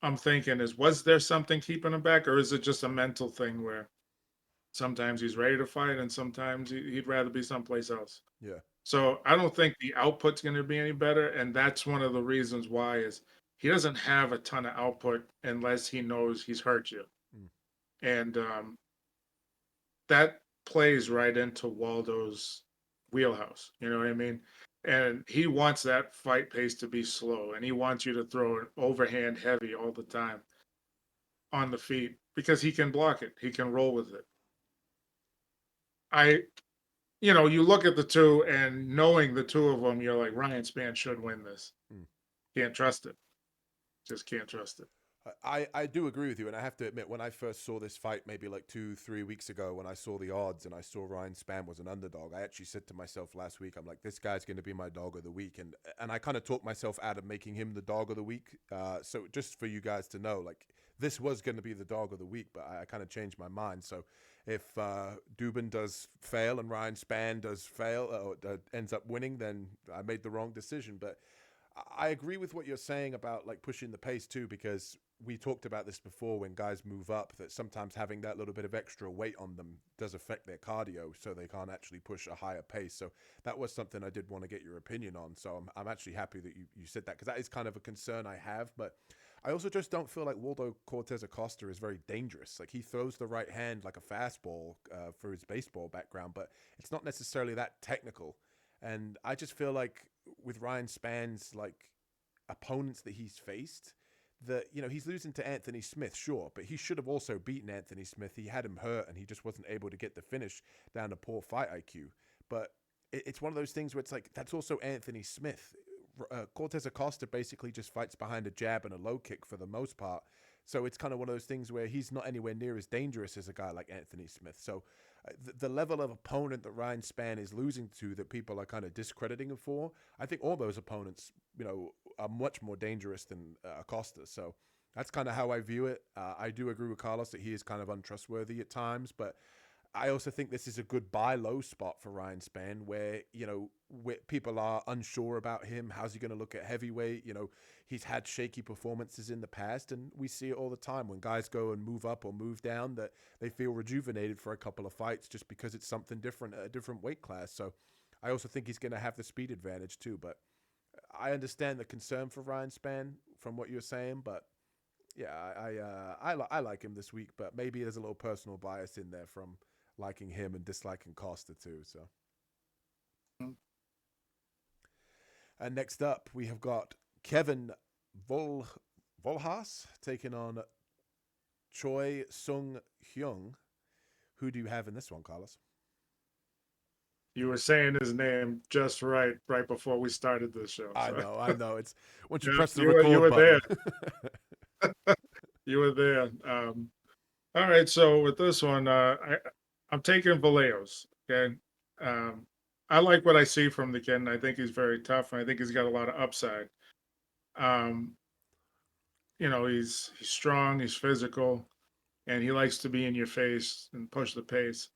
I'm thinking is, was there something keeping him back, or is it just a mental thing where sometimes he's ready to fight and sometimes he'd rather be someplace else? Yeah. So I don't think the output's going to be any better, and that's one of the reasons why is he doesn't have a ton of output unless he knows he's hurt you, Mm. and that plays right into Waldo's wheelhouse. You know what I mean? And he wants that fight pace to be slow, and he wants you to throw it overhand heavy all the time on the feet because he can block it. He can roll with it. I, you look at the two and knowing the two of them, you're like, Ryan Spann should win this. Mm. Can't trust it. Just can't trust it. I do agree with you, and I have to admit, when I first saw this fight, maybe like 2-3 weeks ago, when I saw the odds and I saw Ryan Spann was an underdog, I actually said to myself last week, I'm like, this guy's going to be my dog of the week, and I kind of talked myself out of making him the dog of the week. So just for you guys to know, like this was going to be the dog of the week, but I kind of changed my mind. So if Duben does fail and Ryan Spann does fail or ends up winning, then I made the wrong decision. But I agree with what you're saying about like pushing the pace too, because we talked about this before when guys move up, that sometimes having that little bit of extra weight on them does affect their cardio, so they can't actually push a higher pace. So that was something I did want to get your opinion on. So I'm actually happy that you said that, because that is kind of a concern I have. But I also just don't feel like Waldo Cortes-Acosta is very dangerous. Like, he throws the right hand like a fastball for his baseball background, but it's not necessarily that technical. And I just feel like with Ryan Spann's like opponents that he's faced, that, you know, he's losing to Anthony Smith, sure, but he should have also beaten Anthony Smith. He had him hurt and he just wasn't able to get the finish down to poor fight IQ. But it's one of those things where it's like, that's also Anthony Smith. Cortes-Acosta basically just fights behind a jab and a low kick for the most part. So it's kind of one of those things where he's not anywhere near as dangerous as a guy like Anthony Smith. So the level of opponent that Ryan Spann is losing to, that people are kind of discrediting him for, I think all those opponents, you know, are much more dangerous than Acosta. So that's kind of how I view it. I do agree with Carlos that he is kind of untrustworthy at times, but I also think this is a good buy low spot for Ryan Spann, where, you know, where people are unsure about him. How's he going to look at heavyweight? You know, he's had shaky performances in the past, and we see it all the time when guys go and move up or move down, that they feel rejuvenated for a couple of fights just because it's something different at a different weight class. So I also think he's going to have the speed advantage too. But I understand the concern for Ryan Spann from what you're saying, but yeah, I like him this week, but maybe there's a little personal bias in there from liking him and disliking Costa too. So, and next up we have got Kevin Volhas taking on Choi Seung Hyung. Who do you have in this one, Carlos? You were saying his name just right before we started this show. So. I know. It's once you Yeah, press the record you were button. There. You were there. All right, so with this one, I'm taking Vallejos. Okay, I like what I see from the kid, and I think he's very tough, and I think he's got a lot of upside. Um, you know, he's strong, he's physical, and he likes to be in your face and push the pace.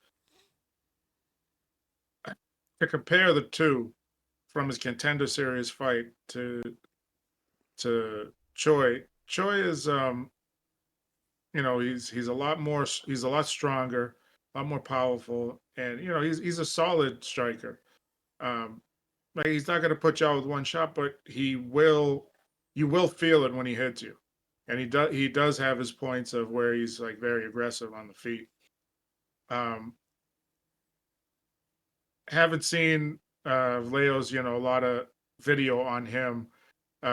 To compare the two from his contender series fight to Choi, Choi is you know, he's a lot more, he's a lot stronger, a lot more powerful, and you know, he's a solid striker. Um, like, he's not going to put you out with one shot, but you will feel it when he hits you, and he does have his points of where he's like very aggressive on the feet. Um, haven't seen Leo's, you know, a lot of video on him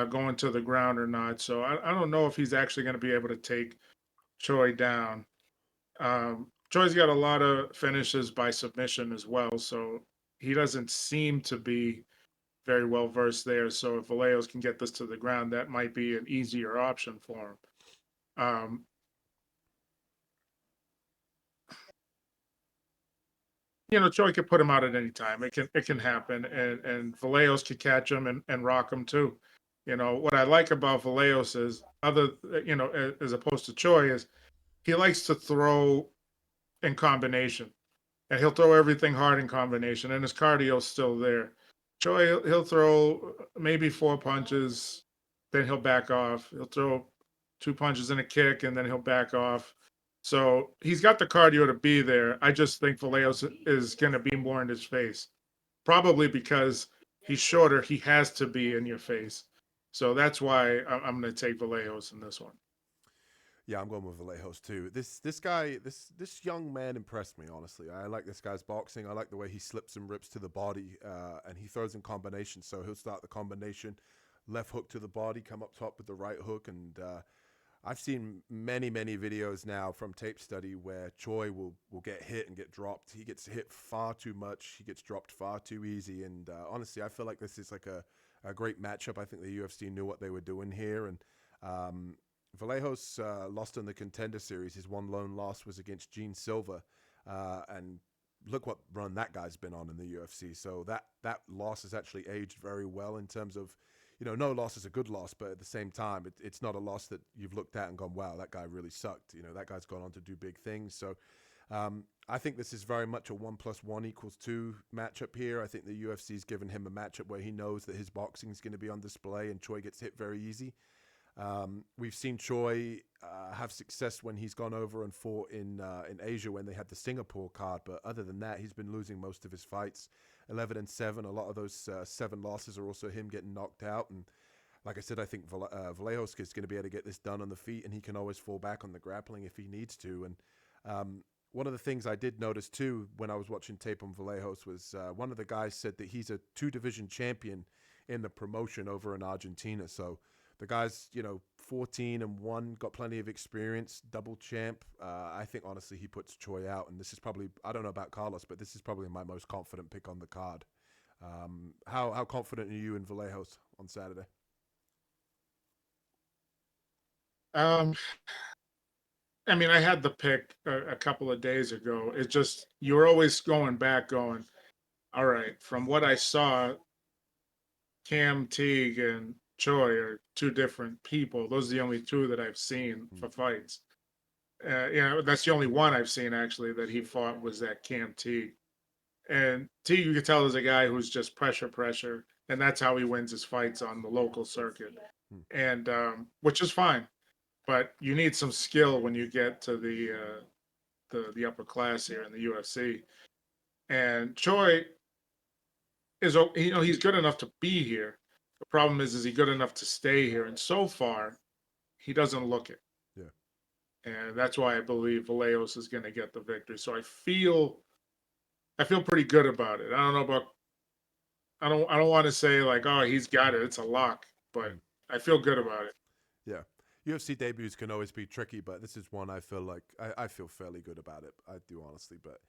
going to the ground or not, so I don't know if he's actually going to be able to take Choi down. Choi's got a lot of finishes by submission as well, so he doesn't seem to be very well versed there. So if Vallejos can get this to the ground, that might be an easier option for him. You know, Choi could put him out at any time. It can happen, and Vallejos could catch him and rock him too. You know what I like about Vallejos is, you know, as opposed to Choi, is he likes to throw in combination, and he'll throw everything hard in combination, and his cardio's still there. Choi, he'll throw maybe 4 punches, then he'll back off. He'll throw 2 punches and a kick, and then he'll back off. So he's got the cardio to be there. I just think Vallejos is going to be more in his face, probably because he's shorter. He has to be in your face. So that's why I'm going to take Vallejos in this one. Yeah, I'm going with Vallejos too. This guy, this young man impressed me, honestly. I like this guy's boxing. I like the way he slips and rips to the body, and he throws in combinations. So he'll start the combination, left hook to the body, come up top with the right hook. And I've seen many videos now from tape study where Choi will get hit and get dropped. He gets hit far too much. He gets dropped far too easy. And honestly, I feel like this is like a great matchup. I think the UFC knew what they were doing here. And Vallejos lost in the Contender Series. His one lone loss was against Gene Silva, and look what run that guy's been on in the UFC. So that loss has actually aged very well in terms of, you know, no loss is a good loss, but at the same time, it's not a loss that you've looked at and gone, wow, that guy really sucked. You know, that guy's gone on to do big things. So I think this is very much a 1 + 1 = 2 matchup here. I think the UFC's given him a matchup where he knows that his boxing is going to be on display and Choi gets hit very easy. We've seen Choi have success when he's gone over and fought in Asia when they had the Singapore card, but other than that, he's been losing most of his fights. 11-7. A lot of those 7 losses are also him getting knocked out. And like I said, I think Vallejos is going to be able to get this done on the feet, and he can always fall back on the grappling if he needs to. And one of the things I did notice too when I was watching tape on Vallejos was one of the guys said that he's a 2-division champion in the promotion over in Argentina. So the guy's, 14-1, got plenty of experience, double champ. I think honestly he puts Choi out, and this is probably, I don't know about Carlos, but this is probably my most confident pick on the card. How confident are you in Vallejos on Saturday? Um, I mean, I had the pick a couple of days ago. It's just you're always going back, going, all right. From what I saw, Cam Teague and Choi are two different people. Those are the only two that I've seen for fights. That's the only one I've seen actually that he fought was that Cam Teague. And Teague, you can tell, is a guy who's just pressure, and that's how he wins his fights on the local circuit. And which is fine, but you need some skill when you get to the upper class here in the UFC. And Choi is, he's good enough to be here. The problem is he good enough to stay here? And so far, he doesn't look it. Yeah. And that's why I believe Vallejos is going to get the victory. So I feel pretty good about it. I don't know about. I don't want to say like, oh, he's got it. It's a lock, but I feel good about it. Yeah. UFC debuts can always be tricky, but this is one I feel like I feel fairly good about it. I do honestly, but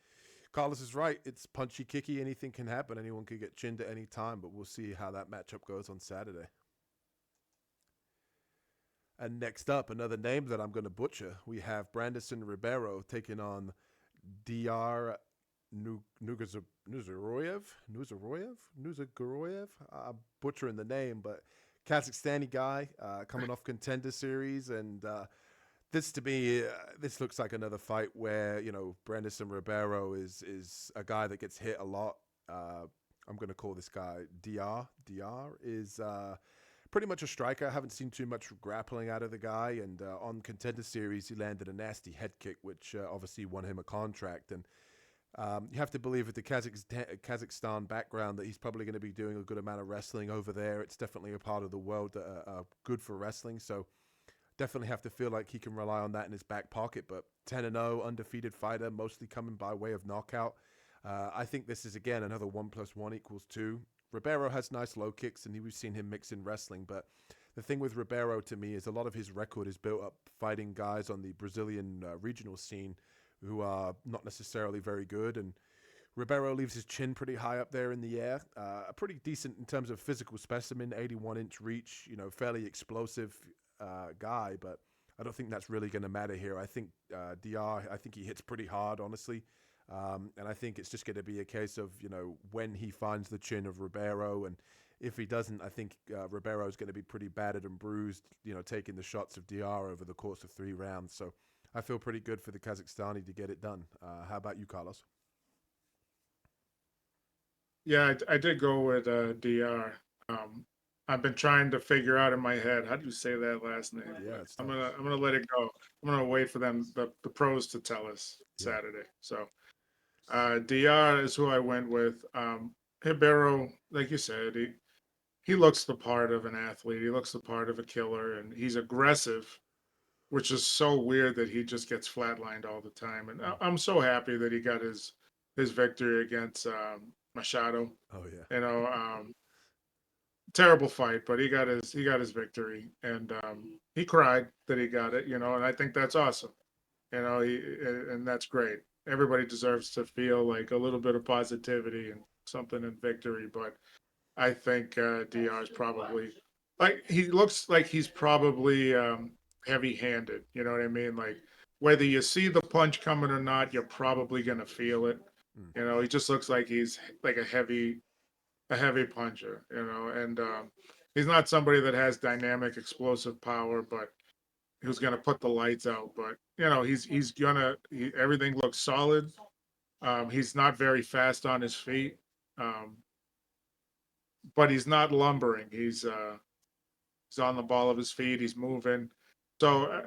Carlos is right. It's punchy, kicky. Anything can happen. Anyone could get chinned at any time, but we'll see how that matchup goes on Saturday. And next up, another name that I'm going to butcher. We have Brendson Ribeiro taking on Diyar Nurgozhay. I'm butchering the name, but Kazakhstani guy coming off Contender Series. And this, to me, this looks like another fight where, Brendson Ribeiro is a guy that gets hit a lot. I'm going to call this guy Diyar. Diyar is pretty much a striker. I haven't seen too much grappling out of the guy. And on Contender Series, he landed a nasty head kick, which obviously won him a contract. And you have to believe with the Kazakhstan background that he's probably going to be doing a good amount of wrestling over there. It's definitely a part of the world that are good for wrestling. So definitely have to feel like he can rely on that in his back pocket. But 10-0, undefeated fighter, mostly coming by way of knockout. I think this is, again, another 1 + 1 = 2. Ribeiro has nice low kicks, and we've seen him mix in wrestling. But the thing with Ribeiro, to me, is a lot of his record is built up fighting guys on the Brazilian regional scene who are not necessarily very good. And Ribeiro leaves his chin pretty high up there in the air. A pretty decent in terms of physical specimen, 81-inch reach, fairly explosive guy. But I don't think that's really going to matter here. I think Diyar, I think he hits pretty hard, honestly. And I think it's just going to be a case of, when he finds the chin of Ribeiro. And if he doesn't, I think Ribeiro is going to be pretty battered and bruised, taking the shots of Diyar over the course of 3 rounds. So I feel pretty good for the Kazakhstani to get it done. How about you, Carlos? Yeah, I did go with Diyar. I've been trying to figure out in my head how do you say that last name. Yeah, I'm gonna let it go. I'm gonna wait for them the pros to tell us Saturday. So Diyar is who I went with. Ribeiro, like you said, he looks the part of an athlete. He looks the part of a killer, and he's aggressive, which is so weird that he just gets flatlined all the time. And I'm so happy that he got his victory against Machado. Oh yeah. Terrible fight, but he got his victory, and he cried that he got it. And I think that's awesome. And that's great. Everybody deserves to feel like a little bit of positivity and something in victory, but I think Diyar is probably he looks like he's probably heavy-handed. You know what I mean? Like whether you see the punch coming or not, you're probably gonna feel it. He just looks like he's like a heavy puncher. And he's not somebody that has dynamic, explosive power, but who's gonna put the lights out. But he's gonna. Everything looks solid. He's not very fast on his feet. But he's not lumbering. He's on the ball of his feet. He's moving. So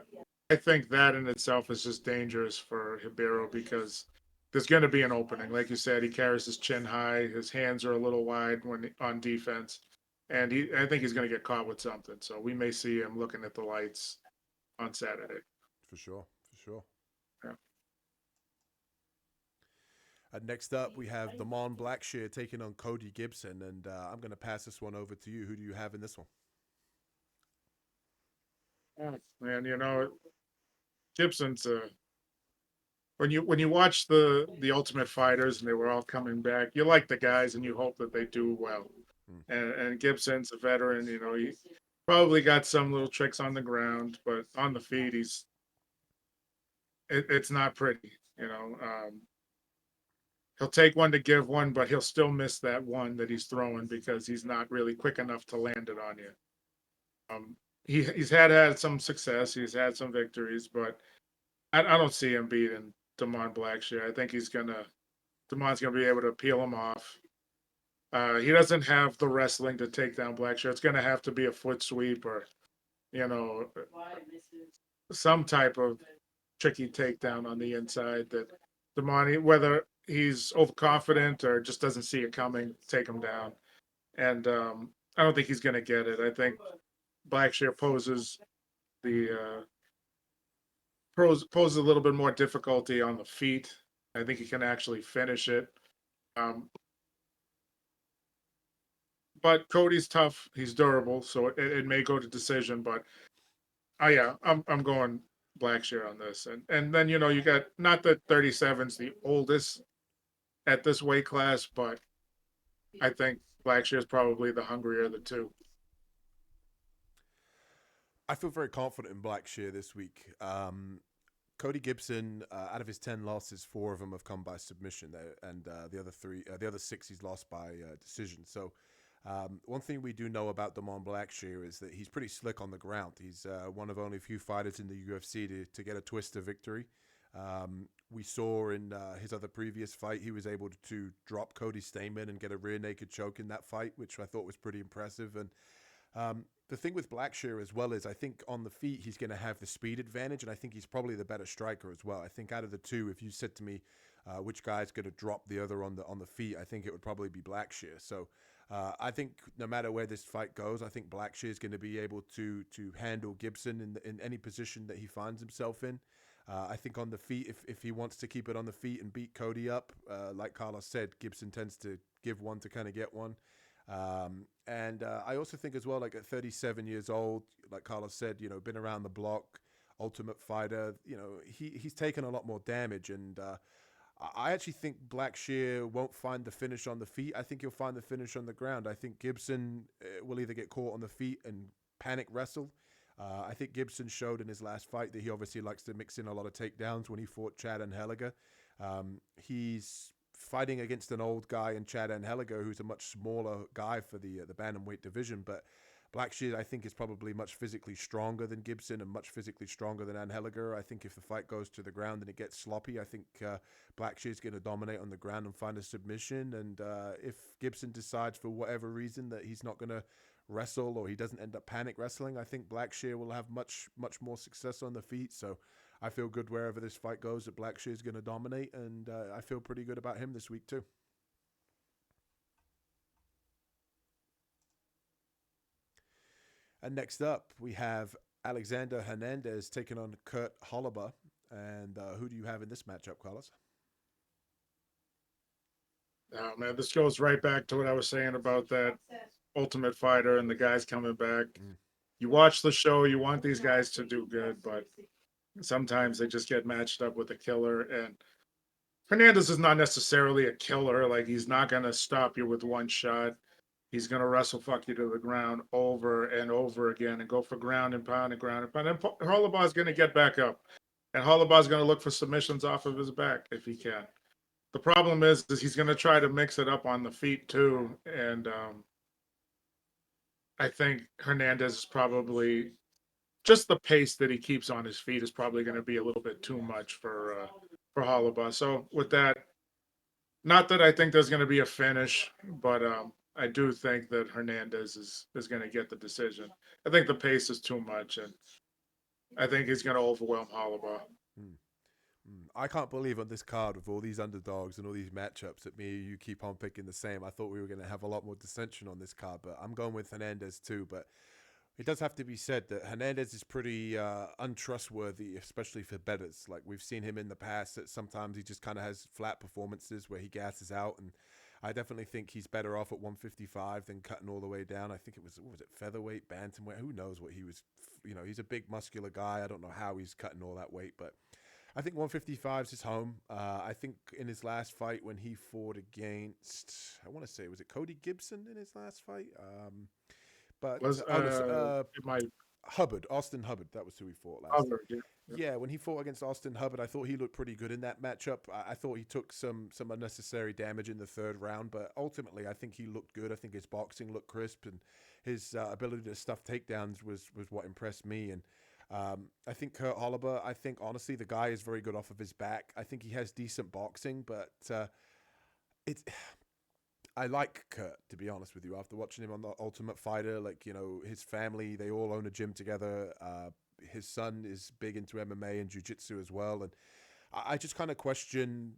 I think that in itself is just dangerous for Ribeiro because there's going to be an opening. Like you said, he carries his chin high. His hands are a little wide when on defense, and I think he's going to get caught with something. So we may see him looking at the lights on Saturday. For sure. For sure. Yeah. Next up, we have DaMon Blackshear taking on Cody Gibson, and I'm going to pass this one over to you. Who do you have in this one? Man, Gibson's when you watch the Ultimate Fighters and they were all coming back, you like the guys and you hope that they do well. And Gibson's a veteran. He probably got some little tricks on the ground, but on the feet, it's not pretty. He'll take one to give one, but he'll still miss that one that he's throwing because he's not really quick enough to land it on you. He's had some success. He's had some victories, but I don't see him beating DaMon Blackshear. I think DaMon's gonna be able to peel him off. He doesn't have the wrestling to take down Blackshear. It's gonna have to be a foot sweep or, some type of tricky takedown on the inside that DaMon, whether he's overconfident or just doesn't see it coming, take him down. And I don't think he's gonna get it. I think Blackshear poses a little bit more difficulty on the feet. I think he can actually finish it. But Cody's tough. He's durable, so it may go to decision. But yeah, I'm going Blackshear on this. And then you got, not that 37's the oldest at this weight class, but I think Blackshear is probably the hungrier of the two. I feel very confident in Blackshear this week. Cody Gibson, out of his 10 losses, 4 of them have come by submission, and the other 6 he's lost by decision. So one thing we do know about DaMon Blackshear is that he's pretty slick on the ground. He's one of only a few fighters in the UFC to get a twister victory. We saw in his other previous fight, he was able to drop Cody Stamen and get a rear naked choke in that fight, which I thought was pretty impressive. And the thing with Blackshear as well is I think on the feet he's going to have the speed advantage, and I think he's probably the better striker as well. I think out of the two, if you said to me which guy's going to drop the other on the feet, I think it would probably be Blackshear. So I think no matter where this fight goes, I think Blackshear is going to be able to handle Gibson in any position that he finds himself in. I think on the feet, if he wants to keep it on the feet and beat Cody up, like Carlos said, Gibson tends to give one to kind of get one. And I also think as well, like at 37 years old, like Carlos said, been around the block, Ultimate Fighter, he's taken a lot more damage. And I actually think Blackshear won't find the finish on the feet. I think he'll find the finish on the ground. I think Gibson will either get caught on the feet and panic wrestle. I think Gibson showed in his last fight that he obviously likes to mix in a lot of takedowns when he fought Chad Anheliger. He's fighting against an old guy in Chad Anheliger who's a much smaller guy for the bantamweight division, but Blackshear, I think, is probably much physically stronger than Gibson and much physically stronger than Anheliger. I think if the fight goes to the ground and it gets sloppy, I think Blackshear is going to dominate on the ground and find a submission. And if Gibson decides for whatever reason that he's not going to wrestle or he doesn't end up panic wrestling, I think Blackshear will have much more success on the feet. So I feel good wherever this fight goes that Blackshear is going to dominate, and I feel pretty good about him this week too. And next up, we have Alexander Hernandez taking on Kurt Holobaugh. And who do you have in this matchup, Carlos? Oh, man, this goes right back to what I was saying about that Ultimate Fighter and the guys coming back. You watch the show, you want these guys to do good, but sometimes they just get matched up with a killer. And Hernandez is not necessarily a killer. Like, he's not going to stop you with one shot. He's going to wrestle fuck you to the ground over and over again and go for ground and pound and ground and pound. And Holobaugh is going to get back up. And Holobaugh is going to look for submissions off of his back if he can. The problem is he's going to try to mix it up on the feet too. And I think Hernandez is probably, just the pace that he keeps on his feet is probably going to be a little bit too much for Holobaugh. So with that, not that I think there's going to be a finish, but I do think that Hernandez is going to get the decision. I think the pace is too much, and I think he's going to overwhelm Holloway. Mm. I can't believe on this card with all these underdogs and all these matchups that me and you keep on picking the same. I thought we were going to have a lot more dissension on this card, but I'm going with Hernandez too. But it does have to be said that Hernandez is pretty untrustworthy, especially for bettors. Like we've seen him in the past that sometimes he just kind of has flat performances where he gasses out. And I definitely think he's better off at 155 than cutting all the way down. I think it was, what was it, featherweight, bantamweight? Who knows what he was, he's a big muscular guy. I don't know how he's cutting all that weight, but I think 155 is his home. I think in his last fight when he fought against, I want to say, was it Cody Gibson in his last fight? But Was my Hubbard, Austin Hubbard, that was who he fought last. other? Yeah, yeah. Yeah, when he fought against Austin Hubbard, I thought he looked pretty good in that matchup. I thought he took some unnecessary damage in the third round, but ultimately I think he looked good. I think his boxing looked crisp, and his ability to stuff takedowns was what impressed me. And I think Kurt Oliver, I think honestly the guy is very good off of his back. I think he has decent boxing, but it's I like Kurt, to be honest with you. After watching him on The Ultimate Fighter, like, his family, they all own a gym together. His son is big into MMA and jiu-jitsu as well. And I just kind of question,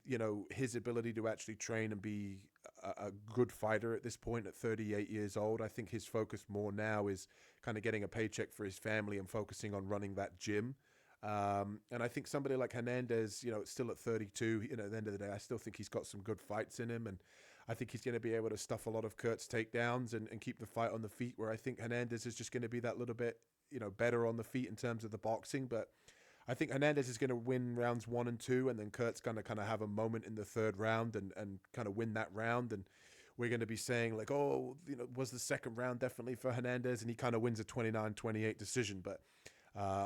his ability to actually train and be a good fighter at this point at 38 years old. I think his focus more now is kind of getting a paycheck for his family and focusing on running that gym. And I think somebody like Hernandez, still at 32, at the end of the day, I still think he's got some good fights in him. And I think he's going to be able to stuff a lot of Kurt's takedowns and keep the fight on the feet, where I think Hernandez is just going to be that little bit, better on the feet in terms of the boxing. But I think Hernandez is going to win rounds 1 and 2, and then Kurt's going to kind of have a moment in the third round and kind of win that round. And we're going to be saying like, oh, was the second round definitely for Hernandez? And he kind of wins a 29-28 decision. But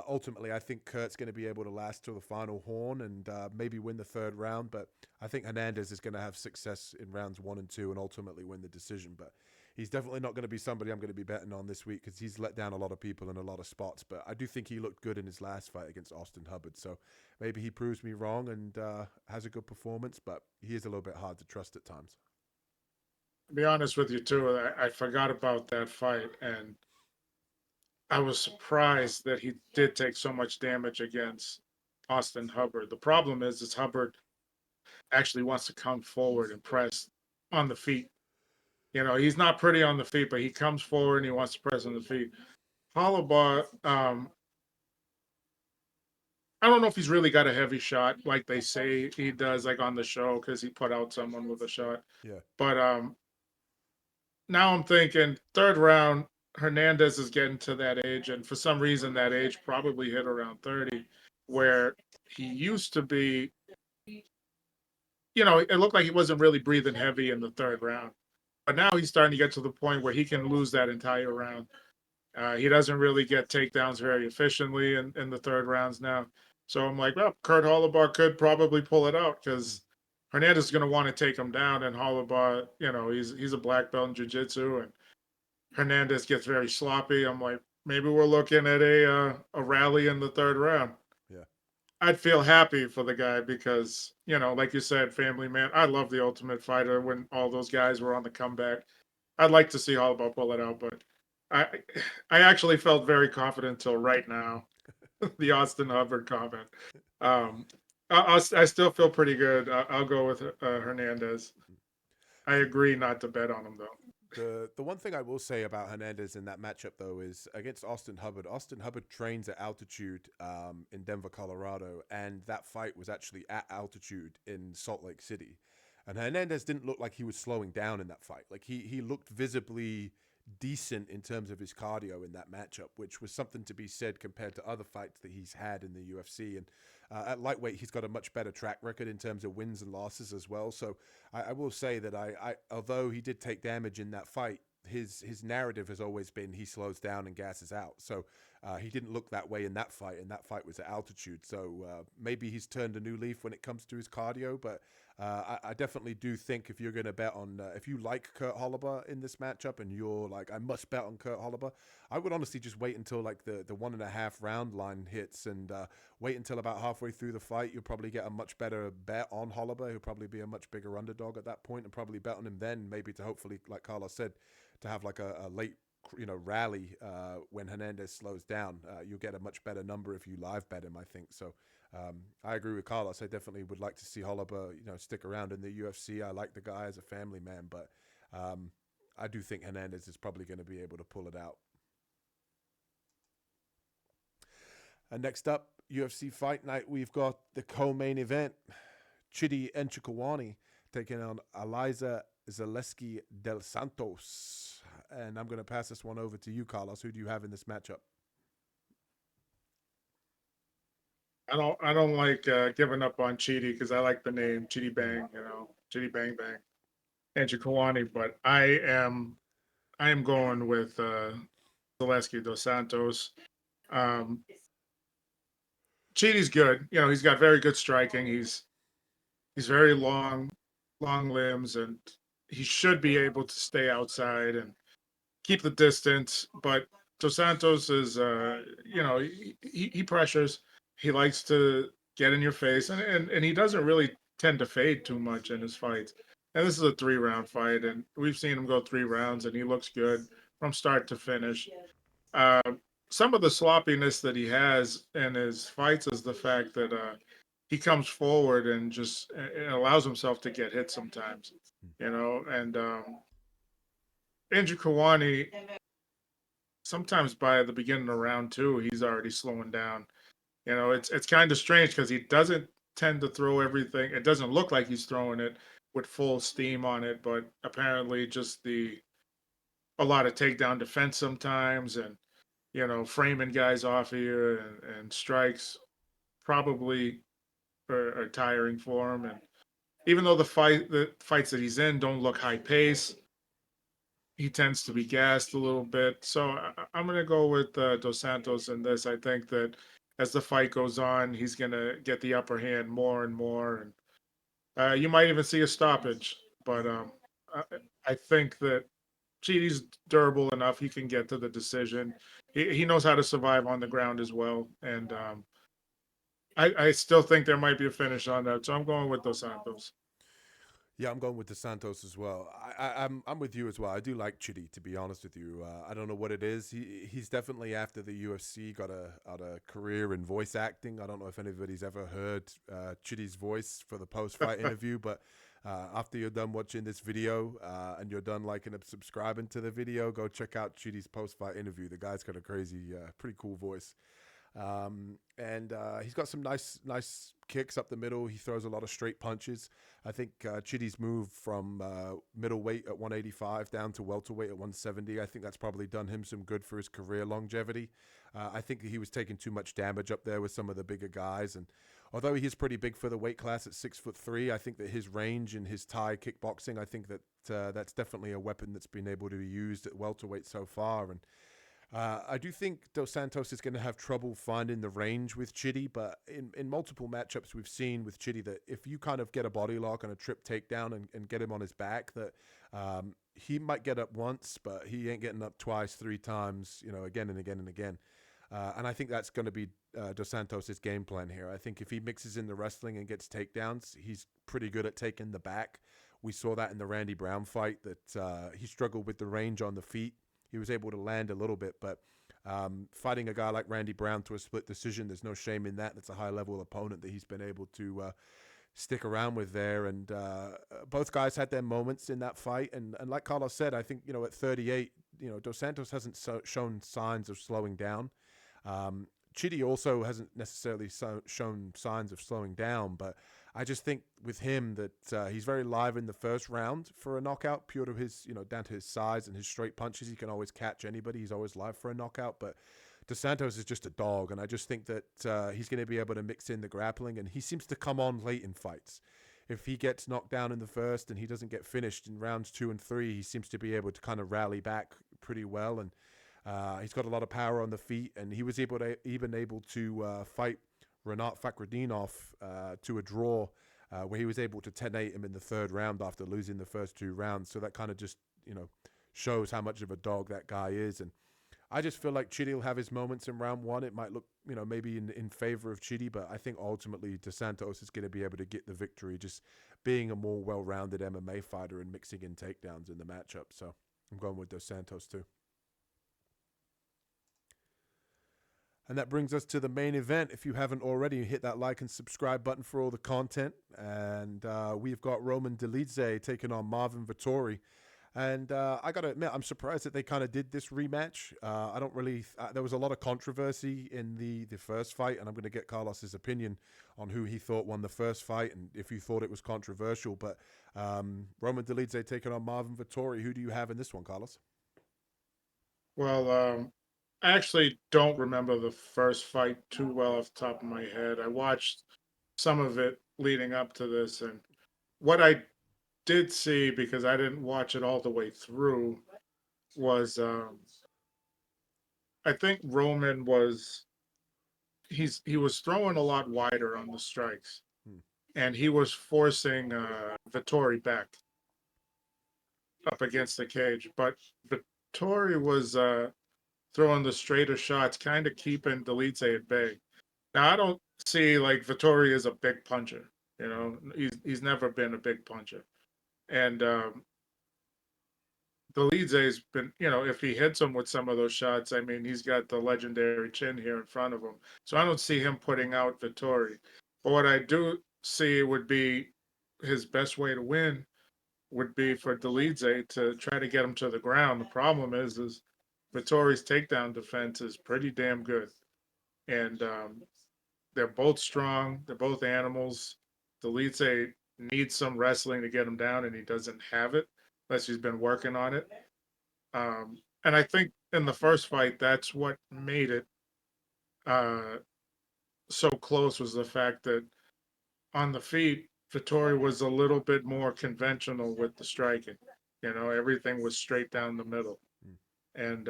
ultimately, I think Kurt's going to be able to last till the final horn and maybe win the third round. But I think Hernandez is going to have success in rounds 1 and 2 and ultimately win the decision. But he's definitely not going to be somebody I'm going to be betting on this week because he's let down a lot of people in a lot of spots. But I do think he looked good in his last fight against Austin Hubbard. So maybe he proves me wrong and has a good performance, but he is a little bit hard to trust at times. To be honest with you too, I forgot about that fight, and I was surprised that he did take so much damage against Austin Hubbard. The problem is Hubbard actually wants to come forward and press on the feet. He's not pretty on the feet, but he comes forward and he wants to press on the feet. Holloway, I don't know if he's really got a heavy shot like they say he does, like on the show, because he put out someone with a shot. Yeah. But now I'm thinking third round, Hernandez is getting to that age, and for some reason that age probably hit around 30, where he used to be. It looked like he wasn't really breathing heavy in the third round, but now he's starting to get to the point where he can lose that entire round. He doesn't really get takedowns very efficiently in the third rounds now. So I'm like, well, Kurt Holloway could probably pull it out because Hernandez is going to want to take him down, and Holloway, he's a black belt in jiu-jitsu, and Hernandez gets very sloppy. I'm like, maybe we're looking at a rally in the third round. Yeah. I'd feel happy for the guy because, like you said, family man. I love the Ultimate Fighter when all those guys were on the comeback. I'd like to see Holloway pull it out, but I actually felt very confident until right now. The Austin Hubbard comment. I still feel pretty good. I'll go with Hernandez. I agree not to bet on him though. The one thing I will say about Hernandez in that matchup, though, is against Austin Hubbard. Austin Hubbard trains at altitude in Denver, Colorado, and that fight was actually at altitude in Salt Lake City. And Hernandez didn't look like he was slowing down in that fight. Like he looked visibly decent in terms of his cardio in that matchup, which was something to be said compared to other fights that he's had in the UFC. And at lightweight, he's got a much better track record in terms of wins and losses as well. So I will say that I although he did take damage in that fight, his narrative has always been he slows down and gasses out. So he didn't look that way in that fight, and that fight was at altitude. So maybe he's turned a new leaf when it comes to his cardio, but I definitely do think if you're going to bet on, if you like Kurt Holliber in this matchup and you're like, I must bet on Kurt Holliber, I would honestly just wait until like the 1.5 round line hits and wait until about halfway through the fight. You'll probably get a much better bet on Holliber. He'll probably be a much bigger underdog at that point, and probably bet on him then, maybe to hopefully, like Carlos said, to have like a late rally when Hernandez slows down. You'll get a much better number if you live bet him, I think. So I agree with Carlos. I definitely would like to see Holliber, stick around in the UFC. I like the guy as a family man, but I do think Hernandez is probably going to be able to pull it out. And next up, UFC Fight Night, we've got the co-main event. Chidi Njokuani taking on Eliza Zaleski del Santos. And I'm going to pass this one over to you, Carlos. Who do you have in this matchup? I don't like giving up on Chidi because I like the name Chidi Bang, Chidi Bang Bang, and Njokuani. But I am going with Zaleski dos Santos. Chidi's good. He's got very good striking. He's very long limbs, and he should be able to stay outside and keep the distance. But Dos Santos is, he pressures. He likes to get in your face, and he doesn't really tend to fade too much in his fights. And this is a 3-round fight, and we've seen him go 3 rounds, and he looks good from start to finish. Uh, some of the sloppiness that he has in his fights is the fact that he comes forward and just allows himself to get hit sometimes, and Andrew Kawani, sometimes by the beginning of round 2, he's already slowing down. It's kind of strange because he doesn't tend to throw everything. It doesn't look like he's throwing it with full steam on it, but apparently just a lot of takedown defense sometimes, and framing guys off of you and strikes probably are tiring for him. And even though the fights that he's in don't look high pace, he tends to be gassed a little bit. So I'm going to go with Dos Santos in this. I think that as the fight goes on, he's going to get the upper hand more and more. And you might even see a stoppage. But I think that Chidi's durable enough. He can get to the decision. He knows how to survive on the ground as well. And I still think there might be a finish on that. So I'm going with Dos Santos. Yeah, I'm going with Dos Santos as well. I'm with you as well. I do like Chidi, to be honest with you. I don't know what it is. He's definitely, after the UFC, got a career in voice acting. I don't know if anybody's ever heard Chidi's voice for the post-fight interview, but after you're done watching this video and you're done liking and subscribing to the video, go check out Chidi's post-fight interview. The guy's got a crazy, pretty cool voice. And he's got some nice kicks up the middle. He throws a lot of straight punches. I think Chidi's move from middleweight at 185 down to welterweight at 170, I think that's probably done him some good for his career longevity. I think that he was taking too much damage up there with some of the bigger guys. And although he is pretty big for the weight class at 6'3", I think that his range and his Thai kickboxing, I think that that's definitely a weapon that's been able to be used at welterweight so far. And I do think Dos Santos is going to have trouble finding the range with Chidi, but in multiple matchups we've seen with Chidi that if you kind of get a body lock and a trip takedown and get him on his back, that he might get up once, but he ain't getting up twice, 3 times, again and again and again. And I think that's going to be Dos Santos' game plan here. I think if he mixes in the wrestling and gets takedowns, he's pretty good at taking the back. We saw that in the Randy Brown fight, that he struggled with the range on the feet. He was able to land a little bit, but fighting a guy like Randy Brown to a split decision, there's no shame in that. That's a high-level opponent that he's been able to stick around with there. And both guys had their moments in that fight. And like Carlos said, I think, at 38, Dos Santos hasn't shown signs of slowing down. Chidi also hasn't necessarily shown signs of slowing down, but I just think with him that he's very live in the first round for a knockout, pure to his, down to his size and his straight punches. He can always catch anybody. He's always live for a knockout, but Dos Santos is just a dog, and I just think that he's going to be able to mix in the grappling, and he seems to come on late in fights. If he gets knocked down in the first and he doesn't get finished in rounds 2 and 3, he seems to be able to kind of rally back pretty well, and he's got a lot of power on the feet, and he was able to fight Renat Fakhretdinov to a draw where he was able to 10-8 him in the third round after losing the first 2 rounds. So that kind of just, shows how much of a dog that guy is. And I just feel like Chidi will have his moments in round 1. It might look, maybe in favor of Chidi, but I think ultimately Dos Santos is going to be able to get the victory, just being a more well-rounded MMA fighter and mixing in takedowns in the matchup. So I'm going with Dos Santos too. And that brings us to the main event. If you haven't already, hit that like and subscribe button for all the content. And we've got Roman Dolidze taking on Marvin Vettori. And I got to admit, I'm surprised that they kind of did this rematch. I don't really... there was a lot of controversy in the first fight, and I'm going to get Carlos's opinion on who he thought won the first fight and if you thought it was controversial. But Roman Dolidze taking on Marvin Vettori. Who do you have in this one, Carlos? Well, I actually don't remember the first fight too well off the top of my head. I watched some of it leading up to this, and what I did see, because I didn't watch it all the way through, was I think Roman he was throwing a lot wider on the strikes, and he was forcing Vettori back up against the cage, but Vettori was throwing the straighter shots, kind of keeping Dolidze at bay. Now I don't see like Vettori as a big puncher. He's never been a big puncher, and Dolidze's been, if he hits him with some of those shots, I mean, he's got the legendary chin here in front of him. So I don't see him putting out Vettori. But what I do see would be his best way to win would be for Dolidze to try to get him to the ground. The problem is Vettori's takedown defense is pretty damn good. And they're both strong. They're both animals. Dolidze needs some wrestling to get him down, and he doesn't have it unless he's been working on it. And I think in the first fight, that's what made it so close, was the fact that on the feet, Vettori was a little bit more conventional with the striking. Everything was straight down the middle. And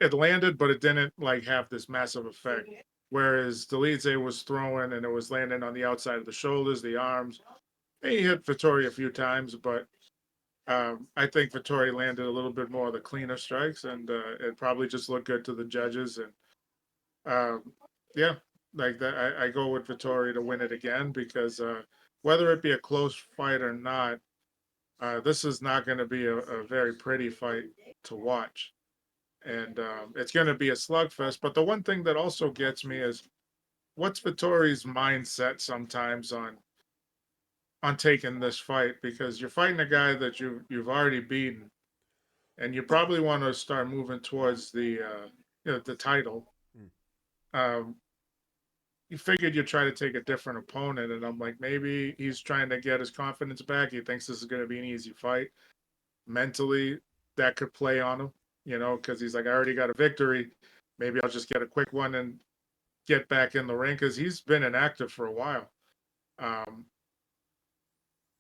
it landed, but it didn't like have this massive effect. Whereas Dolidze was throwing and it was landing on the outside of the shoulders, the arms. He hit Vettori a few times, but I think Vettori landed a little bit more of the cleaner strikes, and it probably just looked good to the judges. And yeah, like that, I go with Vettori to win it again, because whether it be a close fight or not, this is not going to be a very pretty fight to watch. And it's going to be a slugfest. But the one thing that also gets me is, what's Vettori's mindset sometimes on taking this fight, because you're fighting a guy that you've already beaten, and you probably want to start moving towards the title. You figured you'd try to take a different opponent, and I'm like, maybe he's trying to get his confidence back. He thinks this is going to be an easy fight. Mentally, that could play on him, because he's like, I already got a victory. Maybe I'll just get a quick one and get back in the ring, because he's been inactive for a while.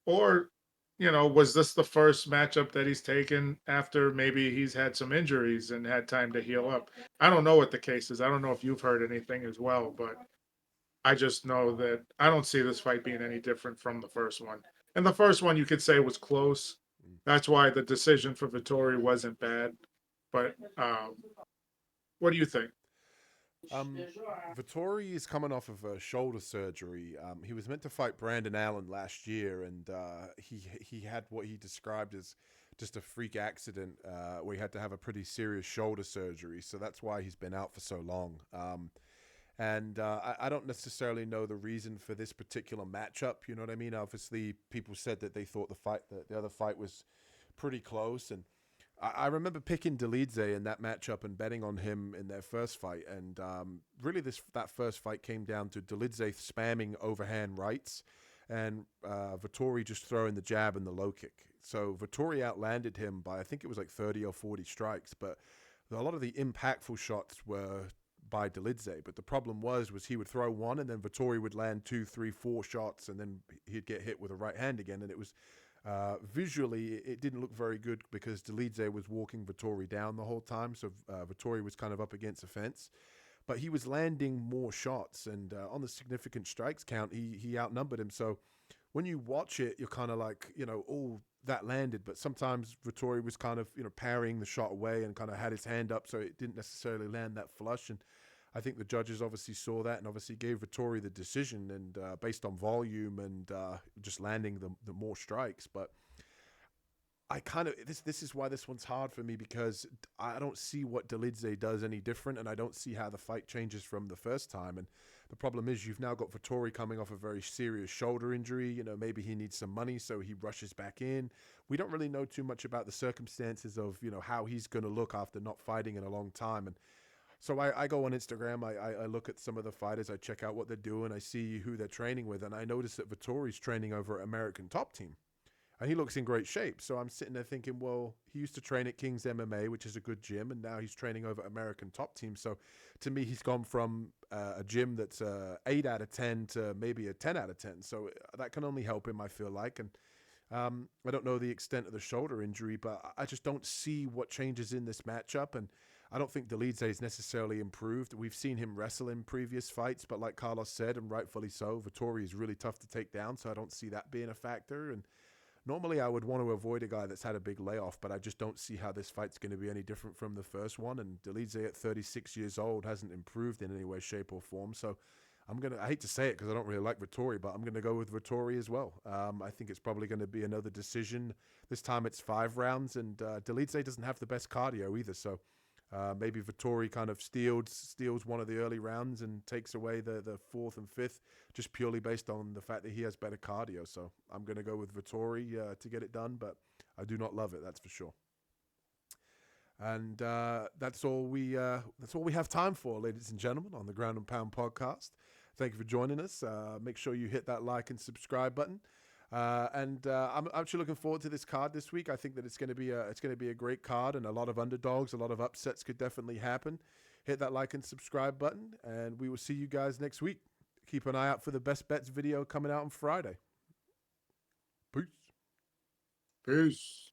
Or, was this the first matchup that he's taken after maybe he's had some injuries and had time to heal up? I don't know what the case is. I don't know if you've heard anything as well, but I just know that I don't see this fight being any different from the first one. And the first one, you could say, was close. That's why the decision for Vettori wasn't bad. But what do you think? Vettori is coming off of a shoulder surgery. He was meant to fight Brandon Allen last year, and he had what he described as just a freak accident where he had to have a pretty serious shoulder surgery. So that's why he's been out for so long. And I don't necessarily know the reason for this particular matchup. You know what I mean? Obviously, people said that they thought the other fight was pretty close, and I remember picking Dolidze in that matchup and betting on him in their first fight. And really, that first fight came down to Dolidze spamming overhand rights and Vettori just throwing the jab and the low kick. So Vettori outlanded him by, I think it was like 30 or 40 strikes. But a lot of the impactful shots were by Dolidze. But the problem was he would throw one and then Vettori would land 2, 3, 4 shots, and then he'd get hit with a right hand again. And it was... visually, it didn't look very good because Dolidze was walking Vettori down the whole time, so Vettori was kind of up against the fence. but he was landing more shots, and on the significant strikes count, he outnumbered him. So when you watch it, you're kind of like, oh, that landed, but sometimes Vettori was kind of, parrying the shot away and kind of had his hand up, so it didn't necessarily land that flush. And I think the judges obviously saw that and obviously gave Vettori the decision, and based on volume and just landing the more strikes. But I kind of this is why this one's hard for me, because I don't see what Dolidze does any different, and I don't see how the fight changes from the first time. And the problem is you've now got Vettori coming off a very serious shoulder injury. Maybe he needs some money, so he rushes back in. We don't really know too much about the circumstances of how he's going to look after not fighting in a long time. And so I go on Instagram, I look at some of the fighters, I check out what they're doing, I see who they're training with, and I notice that Vettori's training over American Top Team. And he looks in great shape. So I'm sitting there thinking, well, he used to train at King's MMA, which is a good gym, and now he's training over American Top Team. So to me, he's gone from a gym that's 8 out of 10 to maybe a 10 out of 10. So that can only help him, I feel like. And I don't know the extent of the shoulder injury, but I just don't see what changes in this matchup. And I don't think Dolidze is necessarily improved. We've seen him wrestle in previous fights, but like Carlos said, and rightfully so, Vettori is really tough to take down, so I don't see that being a factor. And normally I would want to avoid a guy that's had a big layoff, but I just don't see how this fight's going to be any different from the first one. And Dolidze at 36 years old hasn't improved in any way, shape, or form. So I hate to say it because I don't really like Vettori, but I'm going to go with Vettori as well. I think it's probably going to be another decision. This time it's 5 rounds, and Dolidze doesn't have the best cardio either. So maybe Vettori kind of steals one of the early rounds and takes away the 4th and 5th, just purely based on the fact that he has better cardio. So I'm going to go with Vettori to get it done, but I do not love it, that's for sure. And that's all we have time for, ladies and gentlemen, on the Ground and Pound podcast. Thank you for joining us. Make sure you hit that like and subscribe button. And I'm actually looking forward to this card this week. I think that it's going to be a great card, and a lot of underdogs, a lot of upsets could definitely happen. Hit that like and subscribe button, and we will see you guys next week. Keep an eye out for the best bets video coming out on Friday. Peace. Peace.